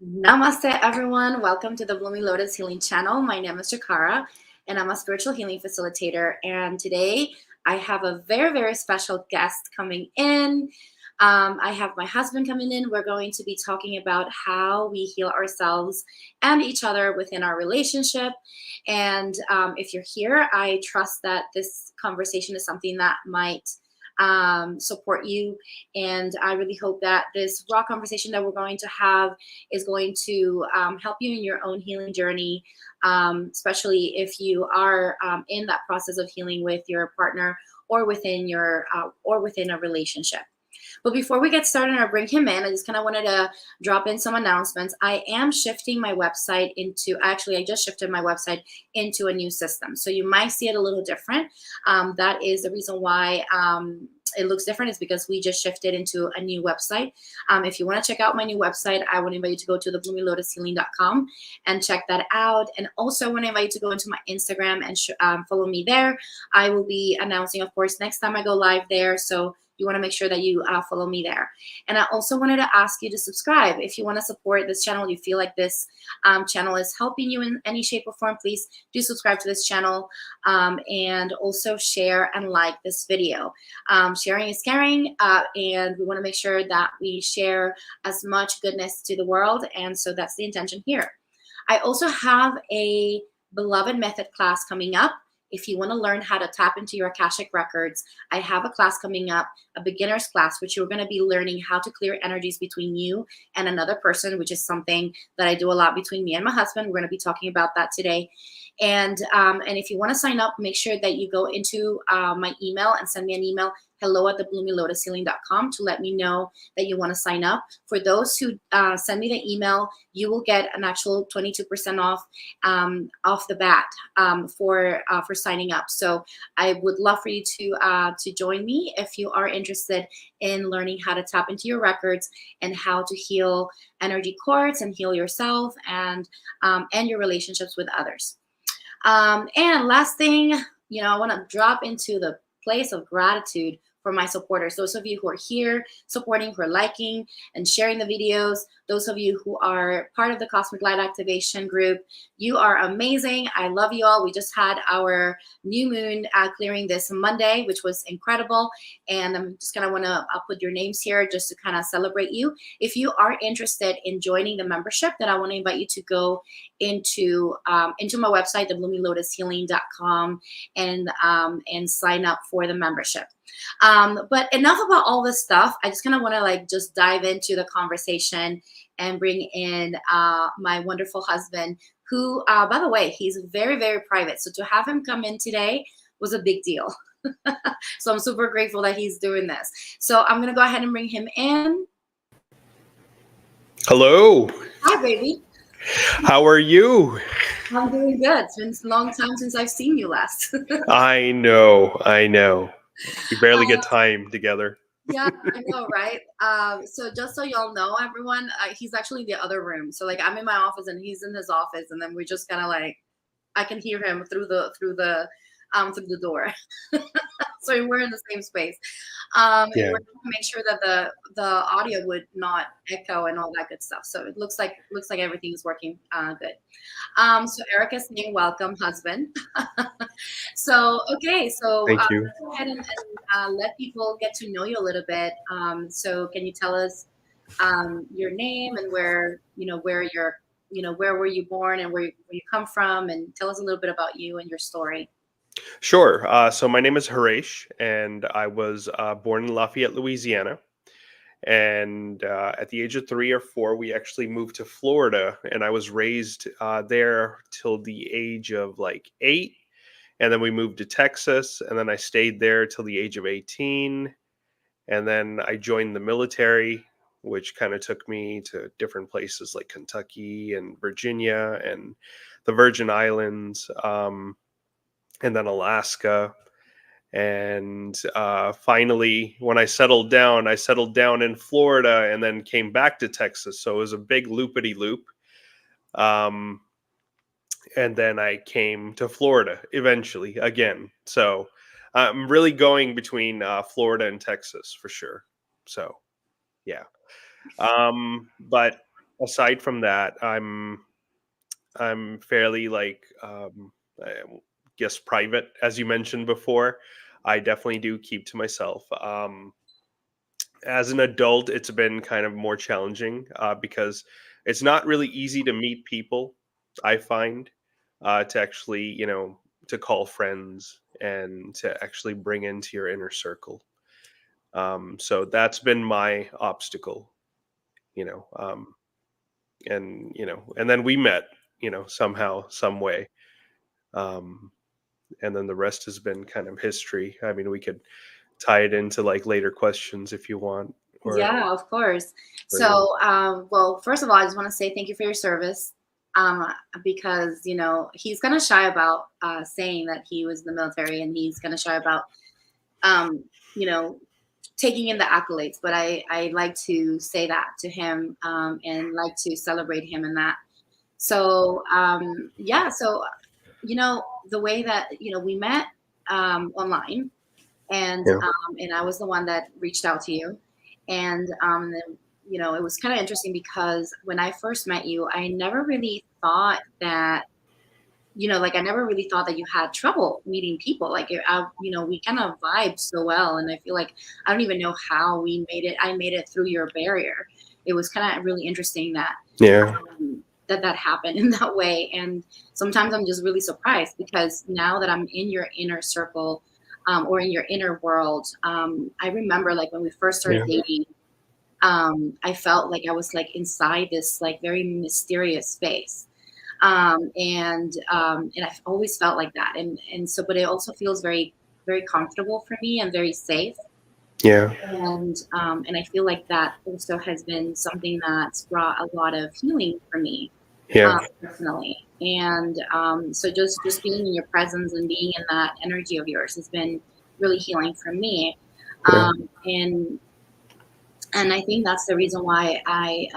Namaste, everyone. Welcome to the Blooming Lotus Healing Channel. My name is Jikara, and I'm a spiritual healing facilitator. And today I have a very, very special guest coming in. I have my husband coming in. We're going to be talking about how we heal ourselves and each other within our relationship. And if you're here, I trust that this conversation is something that might support you. And I really hope that this raw conversation that we're going to have is going to help you in your own healing journey, especially if you are in that process of healing with your partner or within a relationship. But before we get started and I bring him in, I just kind of wanted to drop in some announcements. I am shifting my website I just shifted my website into a new system. So you might see it a little different. That is the reason why it looks different, is because we just shifted into a new website. If you want to check out my new website, I want to invite you to go to thebloominglotushealing.com and check that out. And also want to invite you to go into my Instagram and follow me there. I will be announcing, of course, next time I go live there. So you want to make sure that you follow me there. And I also wanted to ask you to subscribe. If you want to support this channel, you feel like this channel is helping you in any shape or form, please do subscribe to this channel, and also share and like this video. Sharing is caring, and we want to make sure that we share as much goodness to the world. And so that's the intention here. I also have a Beloved Method class coming up. If you want to learn how to tap into your Akashic records, I have a class coming up, a beginner's class, which you're going to be learning how to clear energies between you and another person, which is something that I do a lot between me and my husband. We're going to be talking about that today. And if you want to sign up, make sure that you go into my email and send me an email, hello@thebloominglotushealing.com, to let me know that you want to sign up. For those who send me the email, you will get an actual 22% off the bat for signing up. So I would love for you to join me if you are interested in learning how to tap into your records and how to heal energy cords and heal yourself and your relationships with others. And last thing, I want to drop into the place of gratitude for my supporters. Those of you who are here supporting, who are liking and sharing the videos, those of you who are part of the Cosmic Light Activation group, you are amazing. I love you all. We just had our new moon clearing this Monday, which was incredible. And I'm just going to want to put your names here just to kind of celebrate you. If you are interested in joining the membership, then I want to invite you to go into my website, thebloominglotushealing.com, and sign up for the membership. But enough about all this stuff. I just kind of want to just dive into the conversation and bring in my wonderful husband, who, by the way, he's very, very private. So to have him come in today was a big deal. So I'm super grateful that he's doing this. So I'm going to go ahead and bring him in. Hello. Hi, baby. How are you? I'm doing good. It's been a long time since I've seen you last. I know. We barely get time together. Yeah, I know, right? So just so y'all know, everyone, he's actually in the other room. So I'm in my office and he's in his office, and then we just kind of I can hear him through the door. So we're in the same space. Yeah. And we're going to make sure that the audio would not echo and all that good stuff. So it looks like everything's working good. So Eric is saying, welcome, husband. Okay. So thank you. Let's go ahead and let people get to know you a little bit. So can you tell us your name and where were you born and where you come from, and tell us a little bit about you and your story. Sure. So my name is Harish, and I was born in Lafayette, Louisiana. And at the age of 3 or 4, we actually moved to Florida, and I was raised there till the age of 8. And then we moved to Texas, and then I stayed there till the age of 18. And then I joined the military, which kind of took me to different places like Kentucky and Virginia and the Virgin Islands, and then Alaska. And finally, when I settled down in Florida and then came back to Texas. So it was a big loopity-loop. And then I came to Florida eventually again. So I'm really going between Florida and Texas for sure. So, yeah. But aside from that, I'm fairly like I guess private, as you mentioned before. I definitely do keep to myself. As an adult, it's been kind of more challenging because it's not really easy to meet people. I find to actually, to call friends and to actually bring into your inner circle. So that's been my obstacle, you know. And then we met, somehow, some way. Um, and then the rest has been kind of history. I mean, we could tie it into like later questions if you want, or Yeah, of course. further. So, well, first of all, I just want to say thank you for your service. Um, because he's gonna shy about saying that he was in the military, and he's gonna shy about um, you know taking in the accolades. But I like to say that to him, and like to celebrate him in that. So yeah, so the way that we met online, Yeah, and I was the one that reached out to you. And it was kind of interesting because when I first met you, I never really thought that like I never really thought that you had trouble meeting people. Like we kind of vibe so well, and I feel like I don't even know how we made it. I made it through your barrier. It was kind of really interesting that yeah, that happened in that way. And sometimes I'm just really surprised because now that I'm in your inner circle, or in your inner world, I remember like when we first started yeah, dating, I felt like I was like inside this like very mysterious space. And I've always felt like that. And so, but it also feels very, very comfortable for me and very safe. yeah, And I feel like that also has been something that's brought a lot of healing for me, yeah, personally. And so just being in your presence and being in that energy of yours has been really healing for me. yeah, And I think that's the reason why I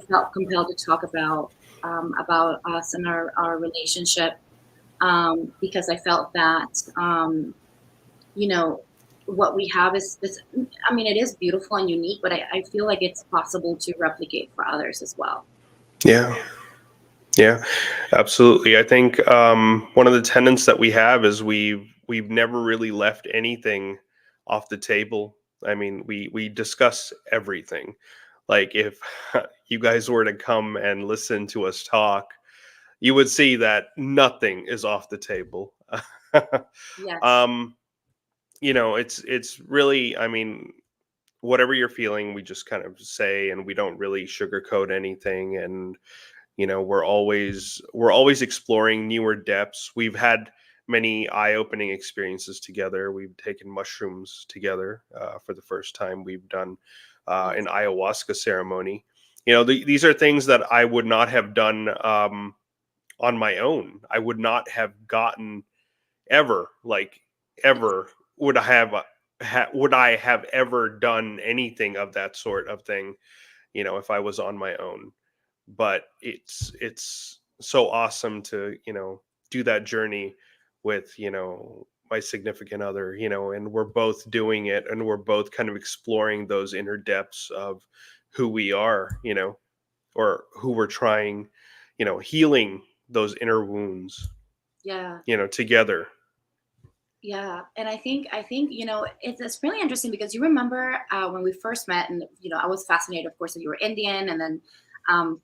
felt compelled to talk about us and our relationship, because I felt that you know what we have is, I mean, it is beautiful and unique, but I feel like it's possible to replicate for others as well. yeah, yeah. Absolutely. I think one of the tenets that we have is we've never really left anything off the table. I mean, we discuss everything. Like if you guys were to come and listen to us talk, you would see that nothing is off the table. Yes. um, it's really, I mean, whatever you're feeling, we just kind of say, and we don't really sugarcoat anything. And we're always exploring newer depths. We've had many eye-opening experiences together. We've taken mushrooms together for the first time. We've done an Yes. ayahuasca ceremony. These are things that I would not have done on my own. I would not have gotten ever, like, Yes. ever would I have would I have ever done anything of that sort of thing, if I was on my own. But it's so awesome to do that journey with my significant other, and we're both doing it, and we're both kind of exploring those inner depths of who we are, or who we're trying, healing those inner wounds, Yeah. together. Yeah, and I think it's really interesting because you remember when we first met, and I was fascinated, of course, that you were Indian, and then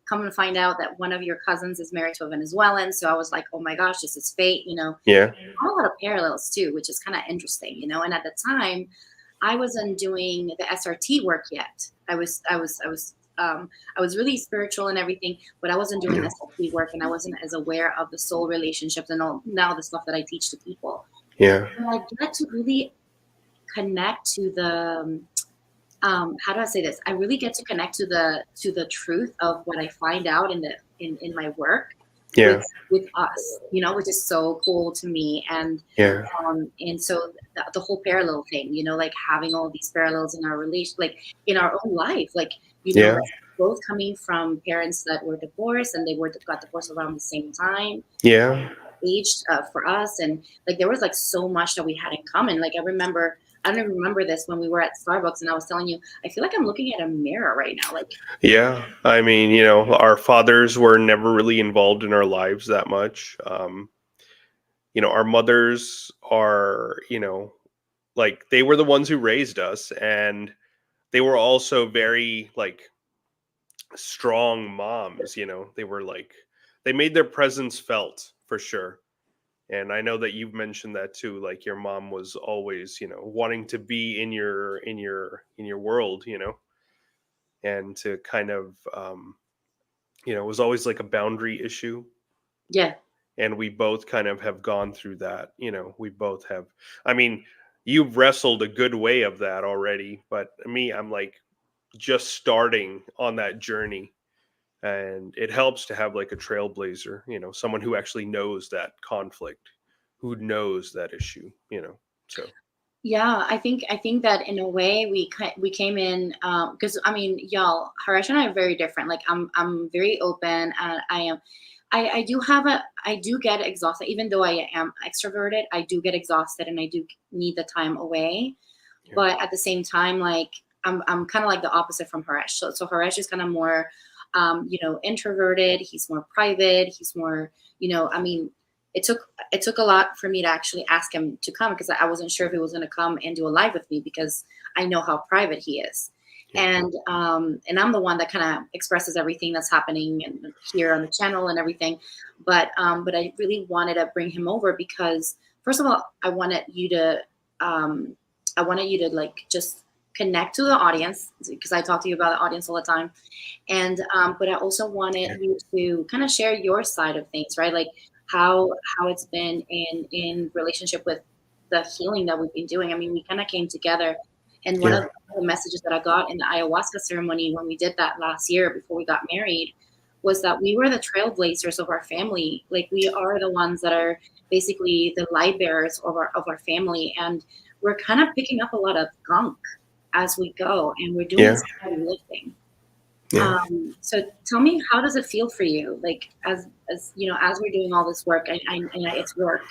come to find out that one of your cousins is married to a Venezuelan. So I was like, oh my gosh, this is fate. Yeah, A lot of parallels too, which is kind of interesting. And at the time, I wasn't doing the SRT work yet. I was really spiritual and everything, but I wasn't doing yeah, SRT work, and I wasn't as aware of the soul relationships and all now the stuff that I teach to people. yeah, And I get to really connect to the how do I say this? I really get to connect to the truth of what I find out in my work with yeah, with us, which is so cool to me. yeah, And so the whole parallel thing, like having all these parallels in our relation, like in our own life, like yeah, like both coming from parents that were divorced, and they got divorced around the same time, yeah, aged for us, and like there was like so much that we had in common. Like I remember I don't even remember this when we were at Starbucks and I was telling you, I feel like I'm looking at a mirror right now. Like, Yeah, I mean, you know, our fathers were never really involved in our lives that much. You know, our mothers are, you know, like they were the ones who raised us, and they were also very like strong moms. You know, they were like they made their presence felt for sure. And I know that you've mentioned that too. Like your mom was always, you know, wanting to be in your world, you know, and to kind of you know, it was always like a boundary issue. yeah, And we both kind of have gone through that. You know, we both have. I mean, you've wrestled a good way of that already, but me, I'm like just starting on that journey. And it helps to have like a trailblazer, you know, someone who actually knows that conflict, who knows that issue, you know. So yeah. I think that in a way we came in because I mean, y'all, Harish and I are very different. Like I'm very open, and I am. I do have a I do get exhausted even though I am extroverted. I do get exhausted, and I do need the time away. yeah, But at the same time, like I'm kind of like the opposite from Haresh. So Haresh is kind of more, introverted. He's more private. He's more, I mean, it took a lot for me to actually ask him to come because I wasn't sure if he was going to come and do a live with me because I know how private he is. yeah, And I'm the one that kind of expresses everything that's happening and here on the channel and everything. But I really wanted to bring him over because first of all, um, I wanted you to like just connect to the audience because I talk to you about the audience all the time. But I also wanted yeah, you to kind of share your side of things, right? Like how it's been in relationship with the healing that we've been doing. I mean, we kind of came together, and one of yeah, the messages that I got in the ayahuasca ceremony when we did that last year before we got married was that we were the trailblazers of our family. Like we are the ones that are basically the light bearers of our family, and we're kind of picking up a lot of gunk as we go, and we're doing yeah, some heavy lifting. yeah. So tell me, how does it feel for you? Like as you know, as we're doing all this work, it's work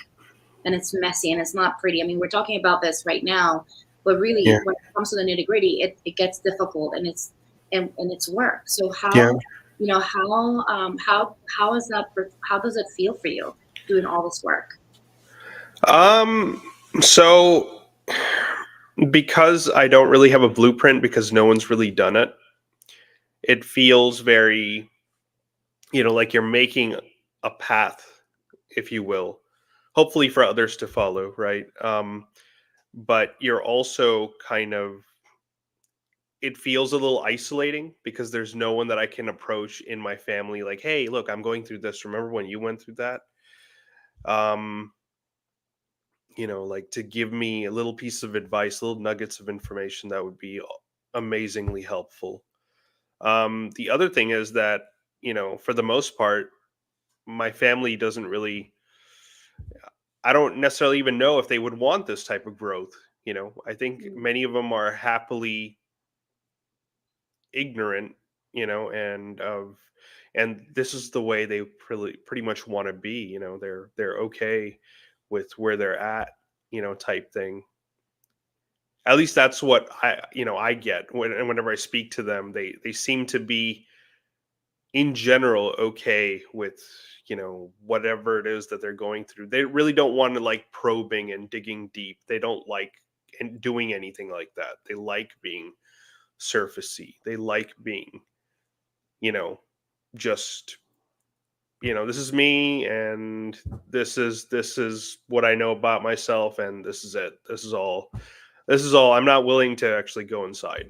and it's messy and it's not pretty. I mean, we're talking about this right now, but Yeah. really, when it comes to the nitty gritty, it gets difficult and it's work. So Yeah. how is that? How does it feel for you doing all this work? Um. So, because I don't really have a blueprint, because no one's really done it, it feels very, you know, like you're making a path, if you will, hopefully for others to follow, right? But you're also kind of, it feels a little isolating because there's no one that I can approach in my family, like, hey, look, I'm going through this. Remember when you went through that? Um, you know, like to give me a little piece of advice, little nuggets of information that would be amazingly helpful. The other thing is that, you know, for the most part, my family doesn't really, I don't necessarily even know if they would want this type of growth. You know, I think Mm, many of them are happily ignorant, you know, and this is the way they pretty much want to be, you know, they're okay with where they're at, you know, type thing. At least that's what I get whenever I speak to them. They seem to be in general okay with, you know, whatever it is that they're going through. They really don't want to like probing and digging deep. They don't like and doing anything like that. They like being surfacey. They like being, you know, just, you know, this is me, and this is what I know about myself, and this is it. This is all. I'm not willing to actually go inside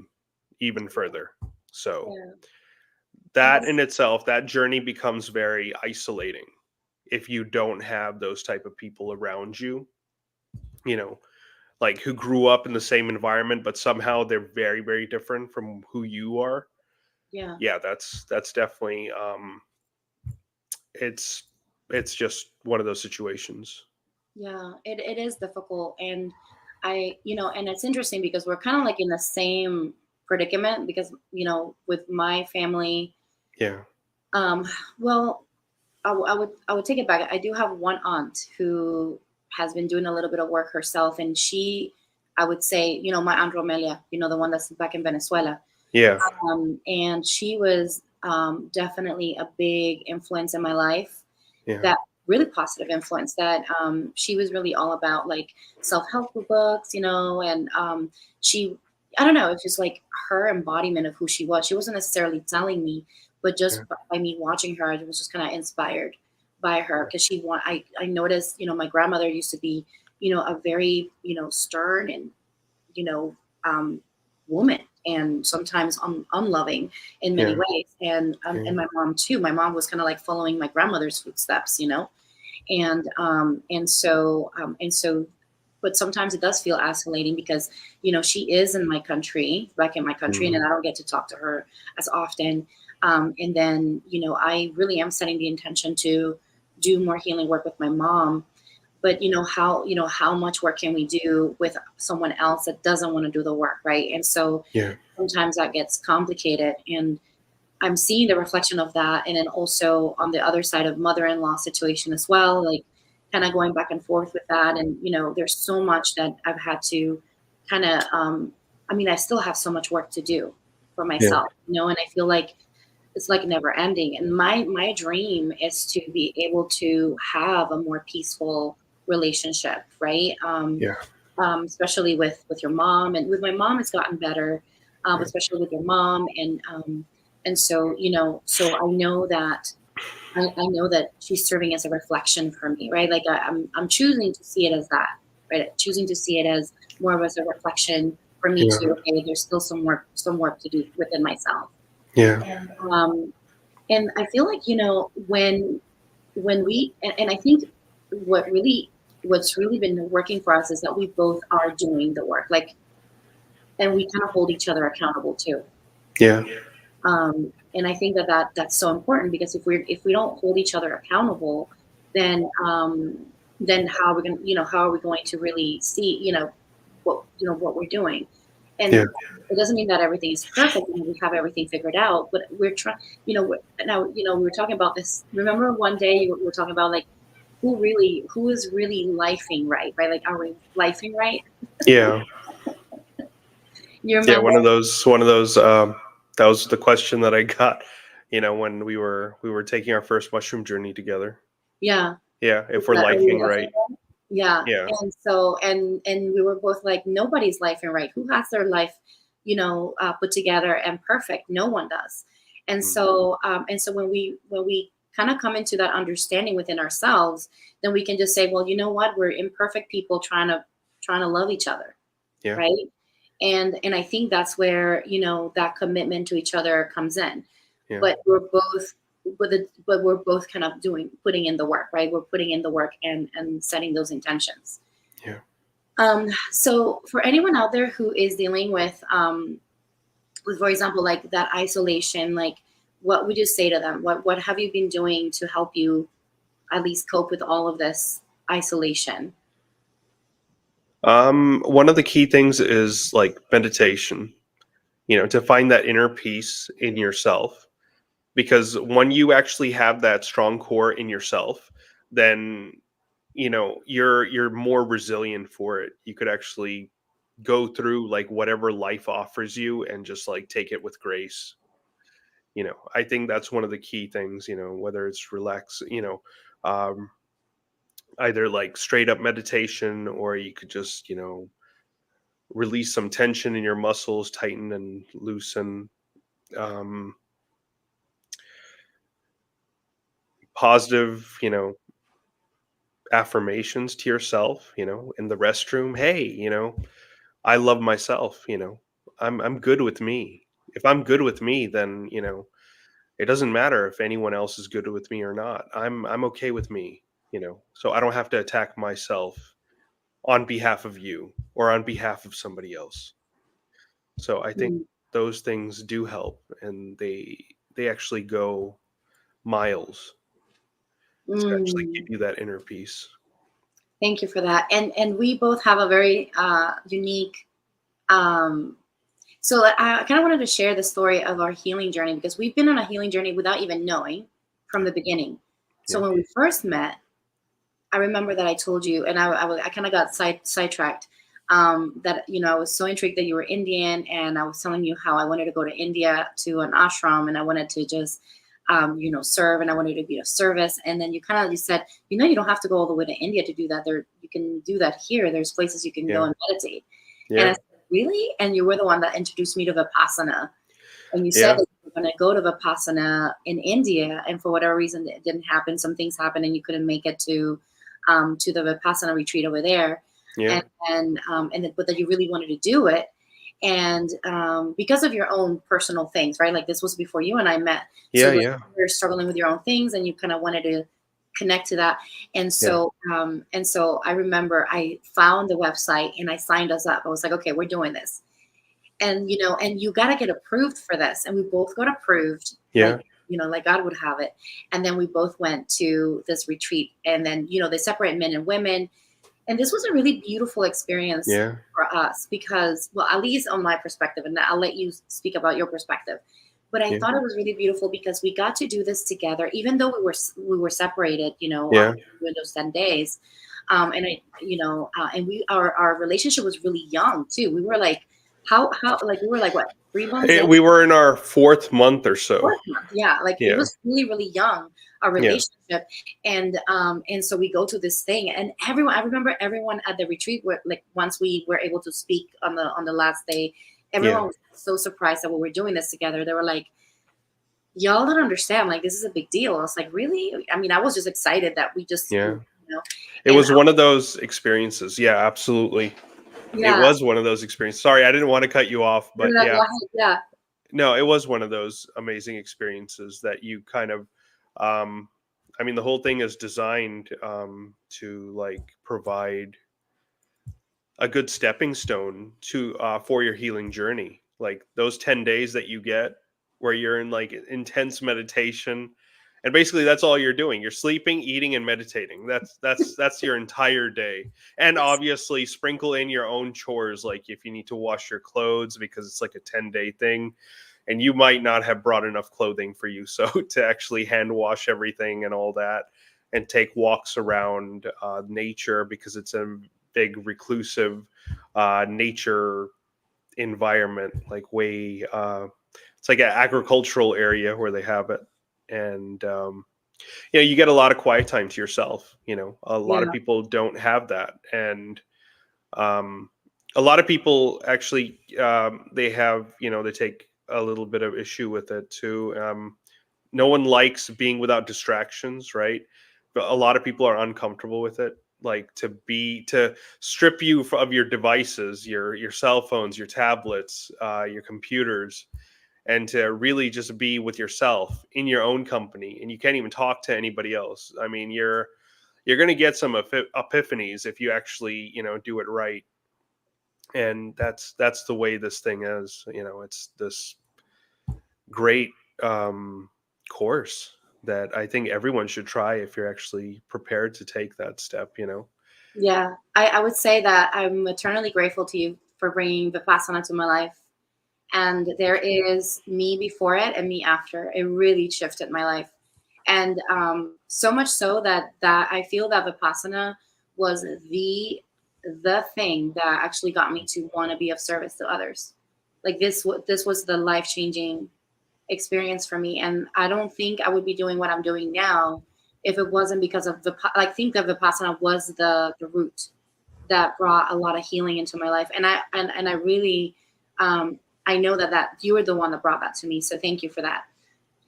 even further. So yeah, and that that's in itself, that journey becomes very isolating if you don't have those type of people around you, you know, like who grew up in the same environment, but somehow they're very, very different from who you are. yeah. Yeah, that's definitely it's it's just one of those situations. Yeah, it is difficult. And and it's interesting because we're kind of like in the same predicament because, with my family, Yeah. um, well, I would take it back. I do have one aunt who has been doing a little bit of work herself, and she I would say, my Aunt Romelia, the one that's back in Venezuela. Yeah. And she was definitely a big influence in my life. Yeah. That really positive influence. That she was really all about like self-help books, and she, I don't know, it's just like her embodiment of who she was. She wasn't necessarily telling me, but just Yeah. by me watching her, I was just kind of inspired by her because I noticed, my grandmother used to be, a very, stern and, you know, um, woman, and sometimes unloving in many Yeah. ways. And my mom too. My mom was kind of like following my grandmother's footsteps, and so, but sometimes it does feel isolating because she is in my country, back in my country, and Mhm. then I don't get to talk to her as often. And then I really am setting the intention to do more healing work with my mom. But how much work can we do with someone else that doesn't want to do the work, right? And so Yeah. sometimes that gets complicated, and I'm seeing the reflection of that. And then also on the other side of mother-in-law situation as well, like kind of going back and forth with that. And, there's so much that I've had to kind of, I still have so much work to do for Yeah. myself, and I feel like it's like never ending. And my dream is to be able to have a more peaceful relationship, right? Yeah. Especially with your mom, and with my mom it's gotten better, Yeah. especially with your mom. And so so I know that she's serving as a reflection for me, right? Like I'm choosing to see it as that, right? Choosing to see it as more of as a reflection for me Yeah. too. Okay, there's still some work to do within myself. Yeah. And I feel like when we and I think what's really been working for us is that we both are doing the work, like, and we kind of hold each other accountable too. Yeah. And I think that's so important, because if we don't hold each other accountable, then how are we going to really see what we're doing? Yeah. And it doesn't mean that everything is perfect and we have everything figured out, but we're trying. Now we were talking about this. Remember one day we were talking about like who is really lifing right, right? Like, are we lifing right? Yeah. You Yeah. remember? One of those. That was the question that I got. When we were taking our first mushroom journey together. Yeah. Yeah. If we're Are we lifing lifing right. right? Yeah. Yeah. And so and we were both like, nobody's lifing right. Who has their life, put together and perfect? No one does. And Mm. so when we kind of come into that understanding within ourselves, then we can just say, well, you know what? We're imperfect people trying to love each other, Yeah. right? And I think that's where that commitment to each other comes in. Yeah. But we're both kind of putting in the work, right? We're putting in the work and setting those intentions. Yeah. So for anyone out there who is dealing with, for example, like that isolation, like, what would you say to them? What have you been doing to help you at least cope with all of this isolation? One of the key things is like meditation. To find that inner peace in yourself, because when you actually have that strong core in yourself, then you're more resilient for it. You could actually go through like whatever life offers you and just like take it with grace. I think that's one of the key things, whether it's relax, um either like straight up meditation, or you could just release some tension in your muscles, tighten and loosen. um Positive, affirmations to yourself, in the restroom. Hey, I love myself, I'm good with me. If I'm good with me, then, it doesn't matter if anyone else is good with me or not. I'm okay with me, So I don't have to attack myself on behalf of you or on behalf of somebody else. So I think Mm. those things do help, and they actually go miles to actually give Mm. you that inner peace. Thank you for that. And we both have a very unique. Um, so I kind of wanted to share the story of our healing journey, because we've been on a healing journey without even knowing from the beginning. So Yeah. when we first met, I remember that I told you, and I kind of got sidetracked. that, I was so intrigued that you were Indian, and I was telling you how I wanted to go to India to an ashram, and I wanted to just, serve, and I wanted to be of service. And then you said, you don't have to go all the way to India to do that. You can do that here. There's places you can go Yeah. and meditate. And I Yeah. said, really? And you were the one that introduced me to Vipassana. And you said Yeah. that you were going to go to Vipassana in India, and for whatever reason it didn't happen. Some things happened, and you couldn't make it to the Vipassana retreat over there. Yeah. But that you really wanted to do it, and because of your own personal things, right? Like, this was before you and I met, so Yeah. like, Yeah. you're struggling with your own things, and you kind of wanted to connect to that. And Yeah. so I remember I found the website and I signed us up. I was like, okay, we're doing this. And you got to get approved for this, and we both got approved, Yeah. like God would have it. And then we both went to this retreat, and then they separate men and women. And this was a really beautiful experience Yeah. for us because, well, at least on my perspective, and I'll let you speak about your perspective, but I Yeah. thought it was really beautiful because we got to do this together, even though we were separated, Yeah. during those 10 days. And our relationship was really young too. We were like, we were like, what, 3 months in? We were in our 4th month or so. 4th month, yeah. Like, it Yeah. was really, really young, our Yeah. relationship. And so we go to this thing, and I remember everyone at the retreat were like, once we were able to speak on the last day, everyone Yeah. was so surprised that we were doing this together. They were like, y'all don't understand, like, this is a big deal. I was like, really? I mean, I was just excited that we just, Yeah. know, It and was one of those experiences. Yeah, absolutely. It yeah. was one of those experiences. Sorry, I didn't want to cut you off, but Go yeah. ahead, yeah. No, it was one of those amazing experiences that you kind of I mean, the whole thing is designed to like provide a good stepping stone to for your healing journey. Like those 10 days that you get where you're in like intense meditation, and basically that's all you're doing. You're sleeping, eating, and meditating. That's your entire day. And obviously sprinkle in your own chores, like if you need to wash your clothes because it's like a 10-day thing, and you might not have brought enough clothing for you, so to actually hand wash everything and all that, and take walks around nature because it's a big reclusive nature environment, like way it's like an agricultural area where they have it. And you get a lot of quiet time to yourself. A lot of Yeah. people don't have that. And um, a lot of people actually they have, they take a little bit of issue with it too. No one likes being without distractions, right? But a lot of people are uncomfortable with it, like to strip you of your devices, your cell phones, your tablets, your computers, and to really just be with yourself in your own company, and you can't even talk to anybody else. I mean, you're going to get some epiphanies if you actually do it right. And that's the way this thing is. It's this great course that I think everyone should try if you're actually prepared to take that step. Yeah, I would say that I'm eternally grateful to you for bringing Vipassana to my life. And there is me before it and me after. It really shifted my life. And so much so that I feel that Vipassana was the thing that actually got me to want to be of service to others. Like, this was the life-changing experience for me. And I don't think I would be doing what I'm doing now if it wasn't because of think of Vipassana was the root that brought a lot of healing into my life. And I really, I know that you were the one that brought that to me. So thank you for that.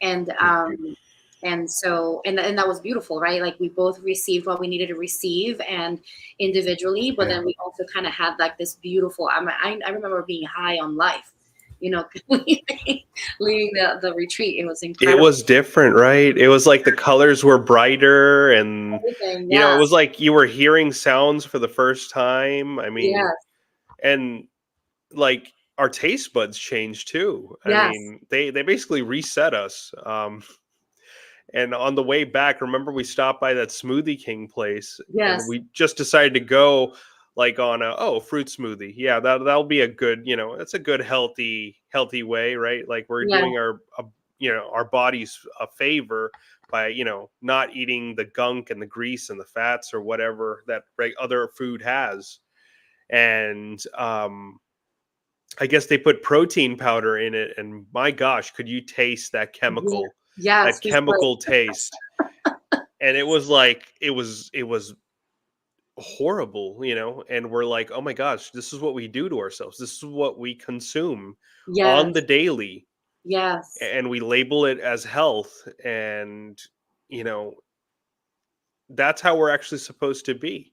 And Thank you. and that was beautiful, right? Like, we both received what we needed to receive, and individually, but Yeah. then we also kind of had like this beautiful. I remember being high on life, leaving the retreat. It was It incredible. was different, right? It was like the colors were brighter, and Everything, it yeah, was like you were hearing sounds for the first time. I mean, yes, and like our taste buds changed too. I yes, mean, they basically reset us. And on the way back, remember we stopped by that Smoothie King place, and yes, we just decided to go like on a fruit smoothie. Yeah, that'll be a good, it's a good healthy way, right? Like we're yeah, doing our bodies a favor by not eating the gunk and the grease and the fats or whatever that other food has. and I guess they put protein powder in it, and my gosh, could you taste that Yeah. chemical, Yes, that he's like, chemical taste? And it was like it was horrible, and we're like, oh my gosh, this is what we do to ourselves. This is what we consume on yes, the daily, yes, and we label it as health, and you know that's how we're actually supposed to be.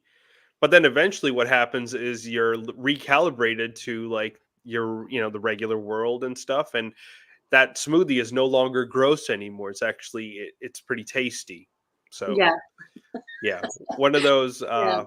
But then eventually what happens is you're recalibrated to like the regular world and stuff, and that smoothie is no longer gross anymore. It's actually it's pretty tasty. So yeah, yeah, one of those yeah.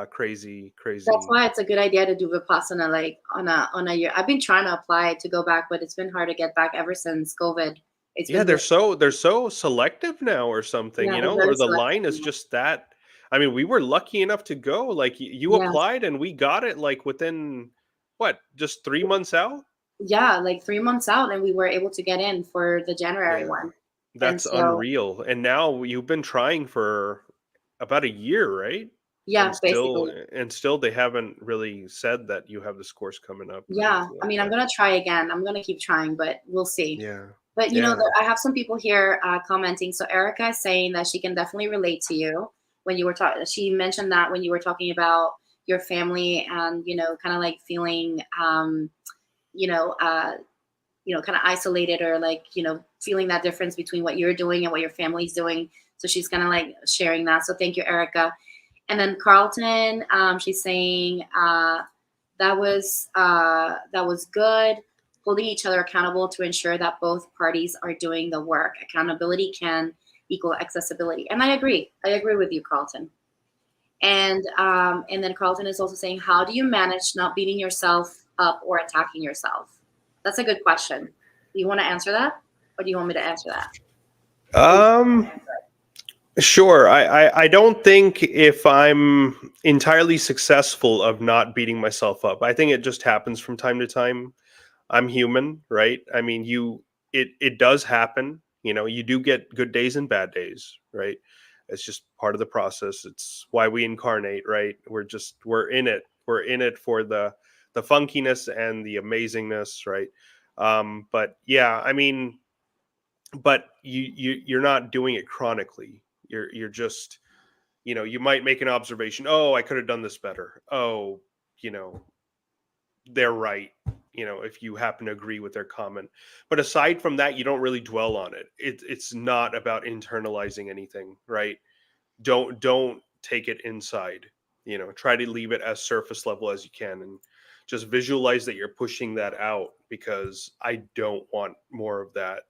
crazy That's crazy. why it's a good idea to do Vipassana like on a year. I've been trying to apply to go back, but it's been hard to get back ever since COVID. It's Yeah, been they're so selective now or something, yeah, they're very or the selective line is now. just that. I mean, we were lucky enough to go. Like you Yes. applied and we got it like within what, just 3 months out? Yeah, like 3 months out, and we were able to get in for the January Yeah. one. And That's so, unreal. And now you've been trying for about a year, right? And yeah, still basically. and still they haven't really said that you have this course coming up or Yeah, anything I like mean, I'm that. gonna try again. I'm gonna keep trying, but we'll see. Yeah. But Yeah. I have some people here commenting. So Erica is saying that she can definitely relate to you when you were talking. She mentioned that when you were talking about your family and kind of like feeling, you know, uh, kind of isolated or like feeling that difference between what you're doing and what your family's doing. So she's kind of like sharing that. So thank you, Erica. And then Carlton, she's saying that was good. Holding each other accountable to ensure that both parties are doing the work. Accountability can equal accessibility, and I agree. I agree with you, Carlton. And then Carlton is also saying, how do you manage not beating yourself up or attacking yourself? That's a good question. Do you want to answer that, or do you want me to answer that? Or you Um answer it? Sure. I don't think if I'm entirely successful of not beating myself up. I think it just happens from time to time. I'm human, right? I mean, it does happen. You do get good days and bad days, right? It's just part of the process. It's why we incarnate, right? We're in it. We're in it for the funkiness and the amazingness, right? But yeah, I mean, but you're not doing it chronically. You're just, you might make an observation. Oh, I could have done this better. Oh, you know, they're right. If you happen to agree with their comment, but aside from that, you don't really dwell on it. It's not about internalizing anything, right? Don't take it inside. Try to leave it as surface level as you can, and just visualize that you're pushing that out, because I don't want more of that.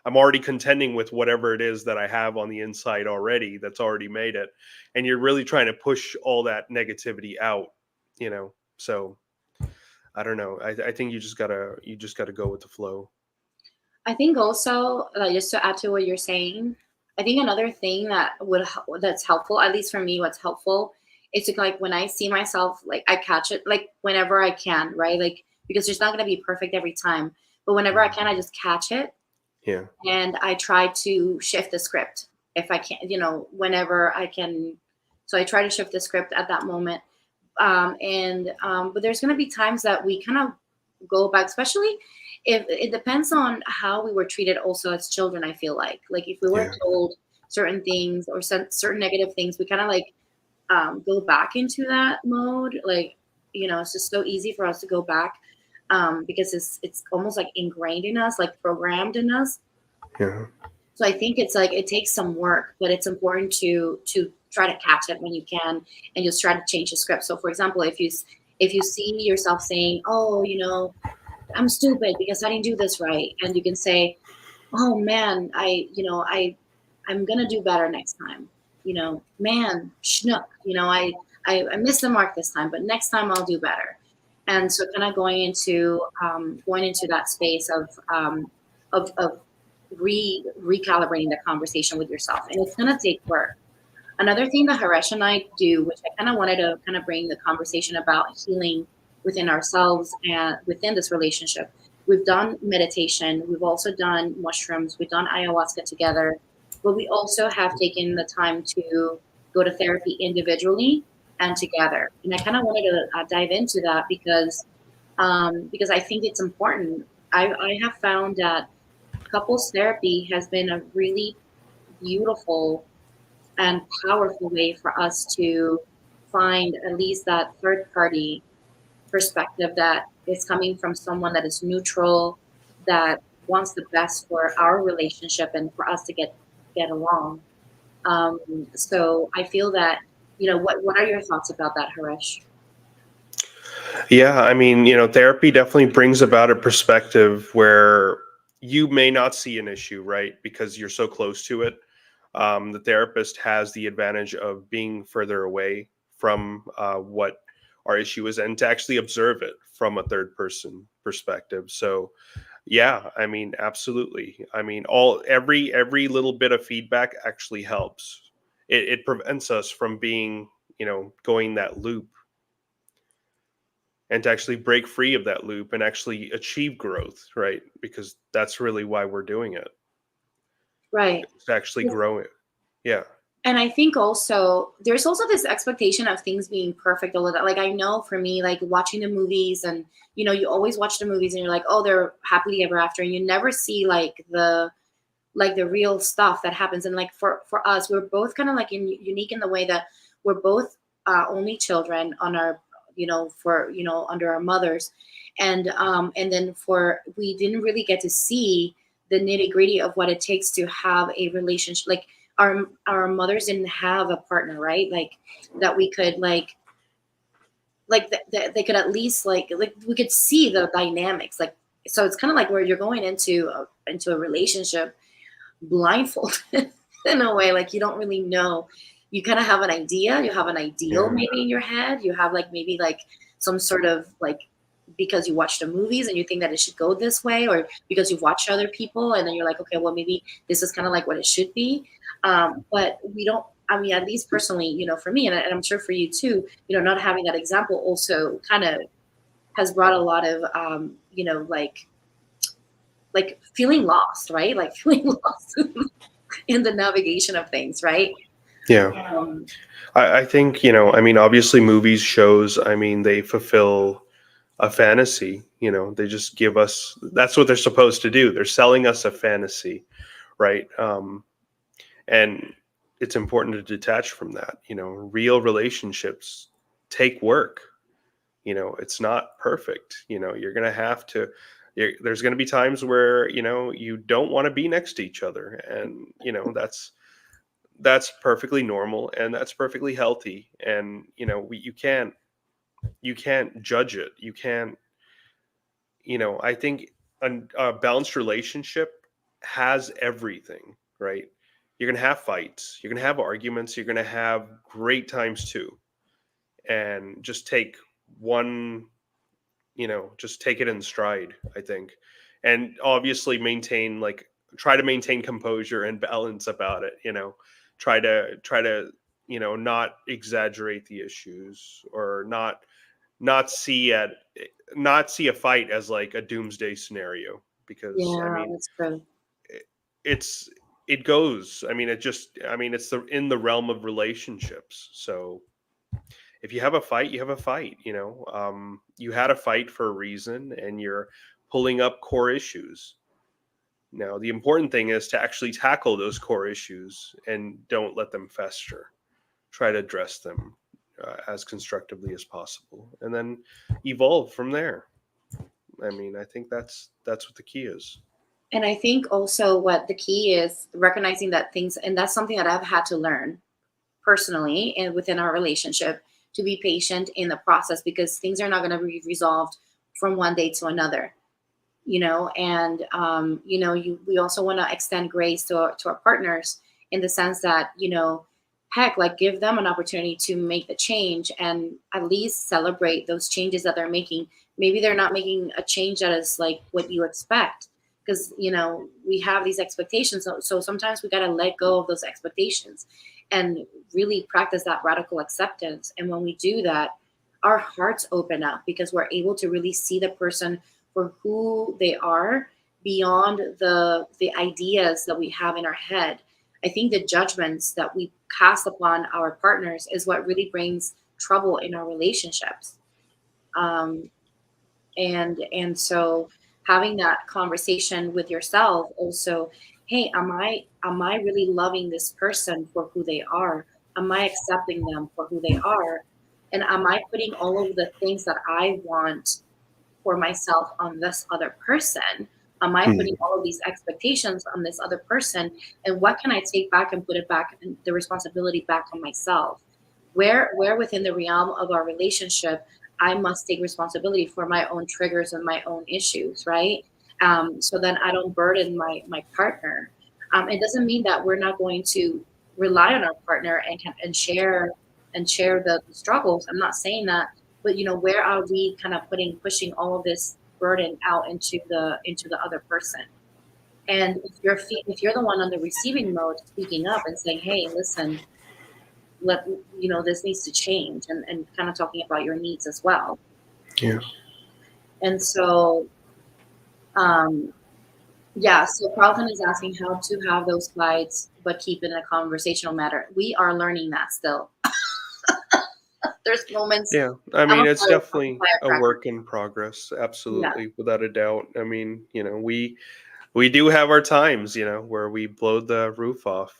I'm already contending with whatever it is that I have on the inside already, that's already made it, and you're really trying to push all that negativity out. So I don't know. I think you just gotta go with the flow. I think also, just to add to what you're saying, I think another thing that's helpful, at least for me, what's helpful is to, like, when I see myself, like, I catch it like whenever I can, right? Like, because it's not gonna be perfect every time, but whenever I Mhm. can, I just catch it Yeah. and I try to shift the script if I can, whenever I can. So I try to shift the script at that moment. But there's going to be times that we kind of go back, especially if it depends on how we were treated also as children. I feel like if we were Yeah. told certain things or certain negative things, we kind of like go back into that mode. Like, it's just so easy for us to go back because it's almost like ingrained in us, like programmed in us. Yeah. So I think it's like it takes some work, but it's important to try to catch it when you can, and just try to change the script. So, for example, if you see yourself saying, "Oh, I'm stupid because I didn't do this right," and you can say, "Oh man, I'm gonna do better next time." Man, schnook. I missed the mark this time, but next time I'll do better. And so, kind of going into that space of recalibrating the conversation with yourself, and it's gonna take work. Another thing that Haresh and I do, which I kind of wanted to kind of bring the conversation about healing within ourselves and within this relationship. We've done meditation, we've also done mushrooms, we've done ayahuasca together, but we also have taken the time to go to therapy individually. and together. And I kind of wanted to dive into that because I think it's important. I have found that couples therapy has been a really beautiful and powerful way for us to find at least that third party perspective that is coming from someone that is neutral, that wants the best for our relationship and for us to get along. Um, so I feel that, what are your thoughts about that, Harish? Yeah, I mean, therapy definitely brings about a perspective where you may not see an issue, right? Because you're so close to it. The therapist has the advantage of being further away from what our issue is and to actually observe it from a third person perspective. So, yeah, I mean, absolutely. I mean, every little bit of feedback actually helps. It prevents us from being, going that loop, and to actually break free of that loop and actually achieve growth, right? Because that's really why we're doing it, Right. to actually grow it. Yeah. And I think also there's also this expectation of things being perfect all the time. Like I know for me, like watching the movies and you always watch the movies and you're like, oh, they're happily ever after, and you never see like the real stuff that happens. And like for us, we're both kind of like unique in the way that we're both only children on our for under our mothers, and then for we didn't really get to see the nitty gritty of what it takes to have a relationship. Like our mothers didn't have a partner, right? Like that we could they could at least like we could see the dynamics. Like so it's kind of like where you're going into a relationship blindfolded in a way. Like you don't really know. You kind of have an idea, you have an ideal Yeah. maybe in your head, you have like maybe like some sort of like, because you watch the movies and you think that it should go this way, or because you've watched other people and then you're like, okay, well maybe this is kind of like what it should be. But we don't, I mean, at least personally, for me, and I'm sure for you too, not having that example also kind of has brought a lot of like feeling lost, right? Like feeling lost in the navigation of things, right? Yeah. Um, I think, I mean, obviously movies, shows, I mean, they fulfill a fantasy, they just give us, that's what they're supposed to do. They're selling us a fantasy, right? And it's important to detach from that. Real relationships take work. It's not perfect. You're going to have to, there's going to be times where, you don't want to be next to each other. And, that's perfectly normal and that's perfectly healthy. And, you can't judge it. You can't, I think a balanced relationship has everything, right? You're going to have fights, you're going to have arguments, you're going to have great times too. And just take one, just take it in stride, I think. And obviously try to maintain composure and balance about it, try to, not exaggerate the issues, or not see at not see a fight as like a doomsday scenario, because I yeah, mean that's true. it's it goes, I mean it just, I mean it's in the realm of relationships. So if you have a fight, you have a fight. You had a fight for a reason, and you're pulling up core issues. Now the important thing is to actually tackle those core issues and don't let them fester. Try to address them as constructively as possible, and then evolve from there. I mean, I think that's what the key is. And I think also what the key is recognizing that things, and that's something that I've had to learn personally and within our relationship, to be patient in the process, because things are not going to be resolved from one day to another. And we also want to extend grace to our partners, in the sense that heck, like give them an opportunity to make the change and at least celebrate those changes that they're making. Maybe they're not making a change that is like what you expect, because we have these expectations, so sometimes we got to let go of those expectations and really practice that radical acceptance. And when we do that, our hearts open up, because we're able to really see the person for who they are, beyond the ideas that we have in our head. I think the judgments that we cast upon our partners is what really brings trouble in our relationships. Um, and so having that conversation with yourself also, hey, am I really loving this person for who they are? Am I accepting them for who they are? And am I putting all of the things that I want for myself on this other person? Am I putting Mhm. all of these expectations on this other person? And what can I take back and put it back, and the responsibility back on myself? Where within the realm of our relationship I must take responsibility for my own triggers and my own issues, right? So then I don't burden my partner. It doesn't mean that we're not going to rely on our partner and share the struggles. I'm not saying that, but where are we kind of pushing all of this burden out into the other person? And if you're the one on the receiving mode, speaking up and saying, hey, listen, this needs to change, and kind of talking about your needs as well. Yeah. And so, um, yeah, so Carlton is asking how to have those fights but keep it in a conversational matter. We are learning that still. There's moments. Yeah. I I'm mean, it's I'm a definitely a firecracker. work in progress. Yeah. Absolutely, without a doubt. I mean, we do have our times, where we blow the roof off.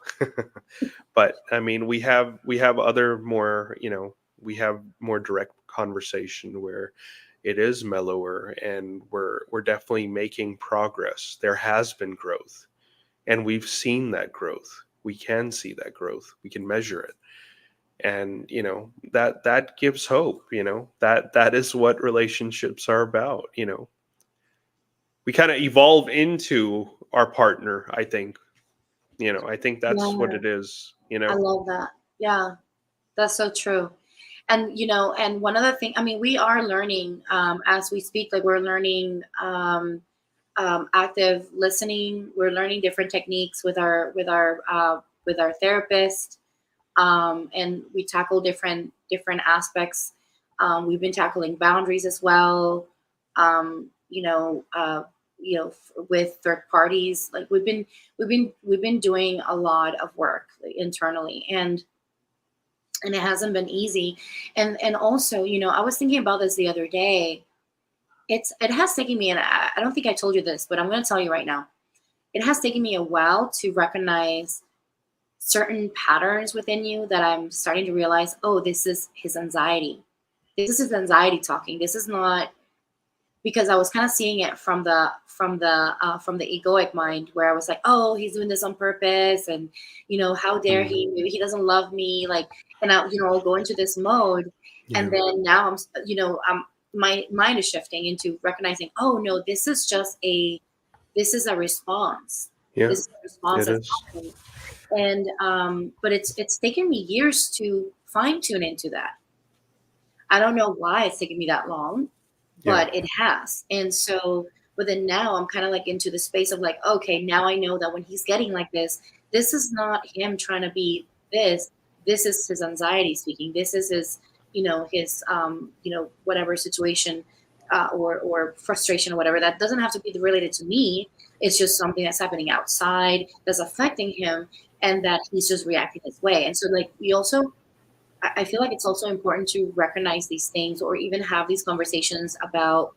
But I mean, we have other more, we have more direct conversation where it is mellower, and we're definitely making progress. There has been growth, and we've seen that growth. We can see that growth. We can measure it. And that gives hope. That is what relationships are about. We kind of evolve into our partner, I think. I think that's what Yeah, it is. I love that. Yeah, that's so true. And one other thing, I mean, we are learning as we speak. Like, we're learning active listening. We're learning different techniques with our therapist, and we tackle different aspects. We've been tackling boundaries as well. Um, you know, uh, with third parties. Like, we've been doing a lot of work, like, internally, and it hasn't been easy. And also, I was thinking about this the other day. It has taken me, and I don't think I told you this, but I'm going to tell you right now. It has taken me a while to recognize certain patterns within you that I'm starting to realize, oh, this is his anxiety. This is his anxiety talking. This is not, because I was kind of seeing it from the egoic mind, where I was like, oh, he's doing this on purpose, and how dare Mhm. he? Maybe he doesn't love me, like, and I'll go into this mode, and Yeah. then now I'm my mind is shifting into recognizing, oh no, this is a response. Yeah. This is a response It that's is. happening. And but it's taken me years to fine tune into that. I don't know why it's taken me that long, Yeah. but it has. And so, but then now I'm kind of like into the space of like, okay, now I know that when he's getting like this is not him trying to be this. This is his anxiety speaking. This is his whatever situation, or frustration or whatever. That doesn't have to be related to me. It's just something that's happening outside that's affecting him, and that he's just reacting this way. And so, like, I feel like it's also important to recognize these things, or even have these conversations about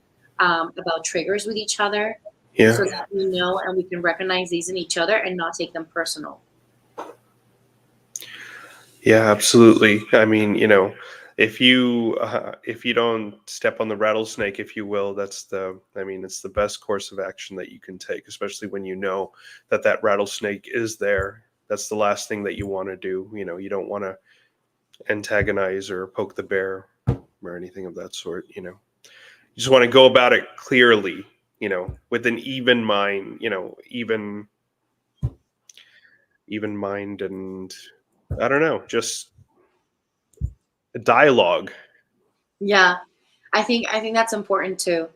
triggers with each other, Yeah. so that we know and we can recognize these in each other and not take them personal. Yeah, absolutely. I mean, if you don't step on the rattlesnake, if you will, I mean, it's the best course of action that you can take, especially when you know that rattlesnake is there. That's the last thing that you want to do. You don't want to antagonize or poke the bear or anything of that sort. You just want to go about it clearly, with an even mind, even mind, and I don't know, just a dialogue. Yeah, I think that's important too.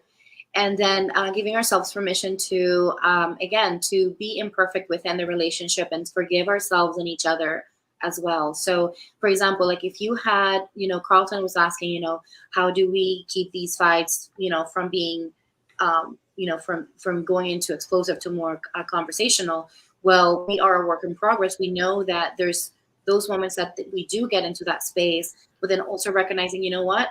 And then giving ourselves permission to, again, to be imperfect within the relationship and forgive ourselves and each other as well. So, for example, like, if you had, Carlton was asking, how do we keep these fights, from being, from going into explosive to more conversational? Well, we are a work in progress. We know that those moments that we do get into that space, but then also recognizing, you know what,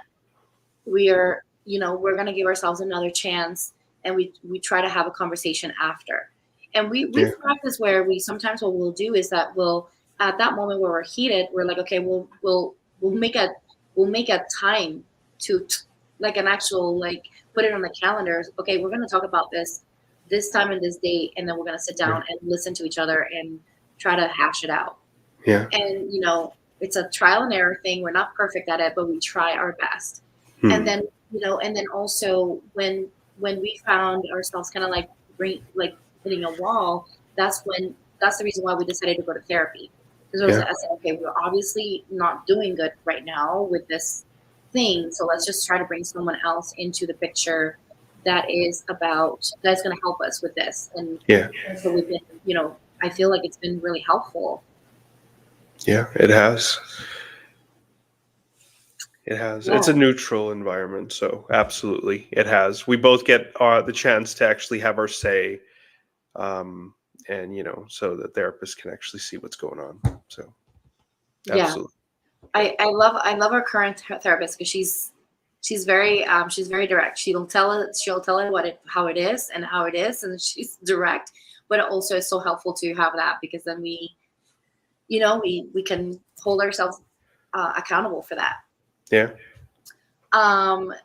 we're going to give ourselves another chance, and we try to have a conversation after. And we practice where we sometimes, what we'll do is that we'll, at that moment where we're heated, we're like, okay, we'll make a time to, like, an actual, like, put it on the calendar. Okay, we're going to talk about this time and this date, and then we're going to sit down and listen to each other and try to hash it out. And it's a trial and error thing. We're not perfect at it, but we try our best. And then and then also when we found ourselves kind of like hitting a wall, that's the reason why we decided to go to therapy. Because I said, okay, we're obviously not doing good right now with this thing, so let's just try to bring someone else into the picture that's going to help us with this. And so we've been, I feel like it's been really helpful. Yeah, it has. It has. Yeah. It's a neutral environment, so absolutely, it has. We both get the chance to actually have our say, and so the therapist can actually see what's going on. So, absolutely. I love our current therapist, because she's very direct. She'll tell it how it is, and she's direct. But it also is so helpful to have that, because then we can hold ourselves accountable for that. Yeah.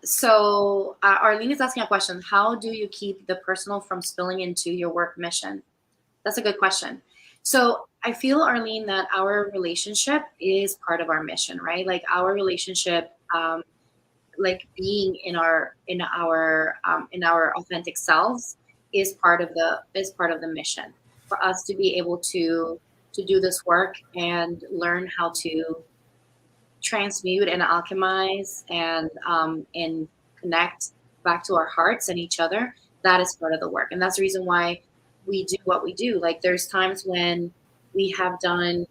So Arlene is asking a question: how do you keep the personal from spilling into your work mission? That's a good question. So I feel, Arlene, that our relationship is part of our mission, right? Like, our relationship, like being in our authentic selves, is part of the mission, for us to be able to do this work and learn how to transmute and alchemize and connect back to our hearts and each other. That is part of the work, and that's the reason why we do what we do. Like, there's times when we have done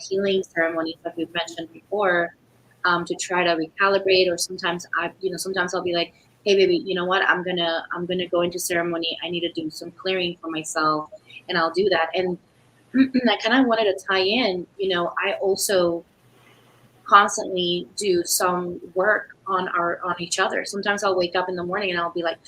healing ceremonies, like we've mentioned before, to try to recalibrate. Or sometimes I'll be like, hey baby, you know what, I'm gonna go into ceremony, I need to do some clearing for myself, and I'll do that. And I kind of wanted to tie in, I also constantly do some work on each other. Sometimes I'll wake up in the morning and I'll be like,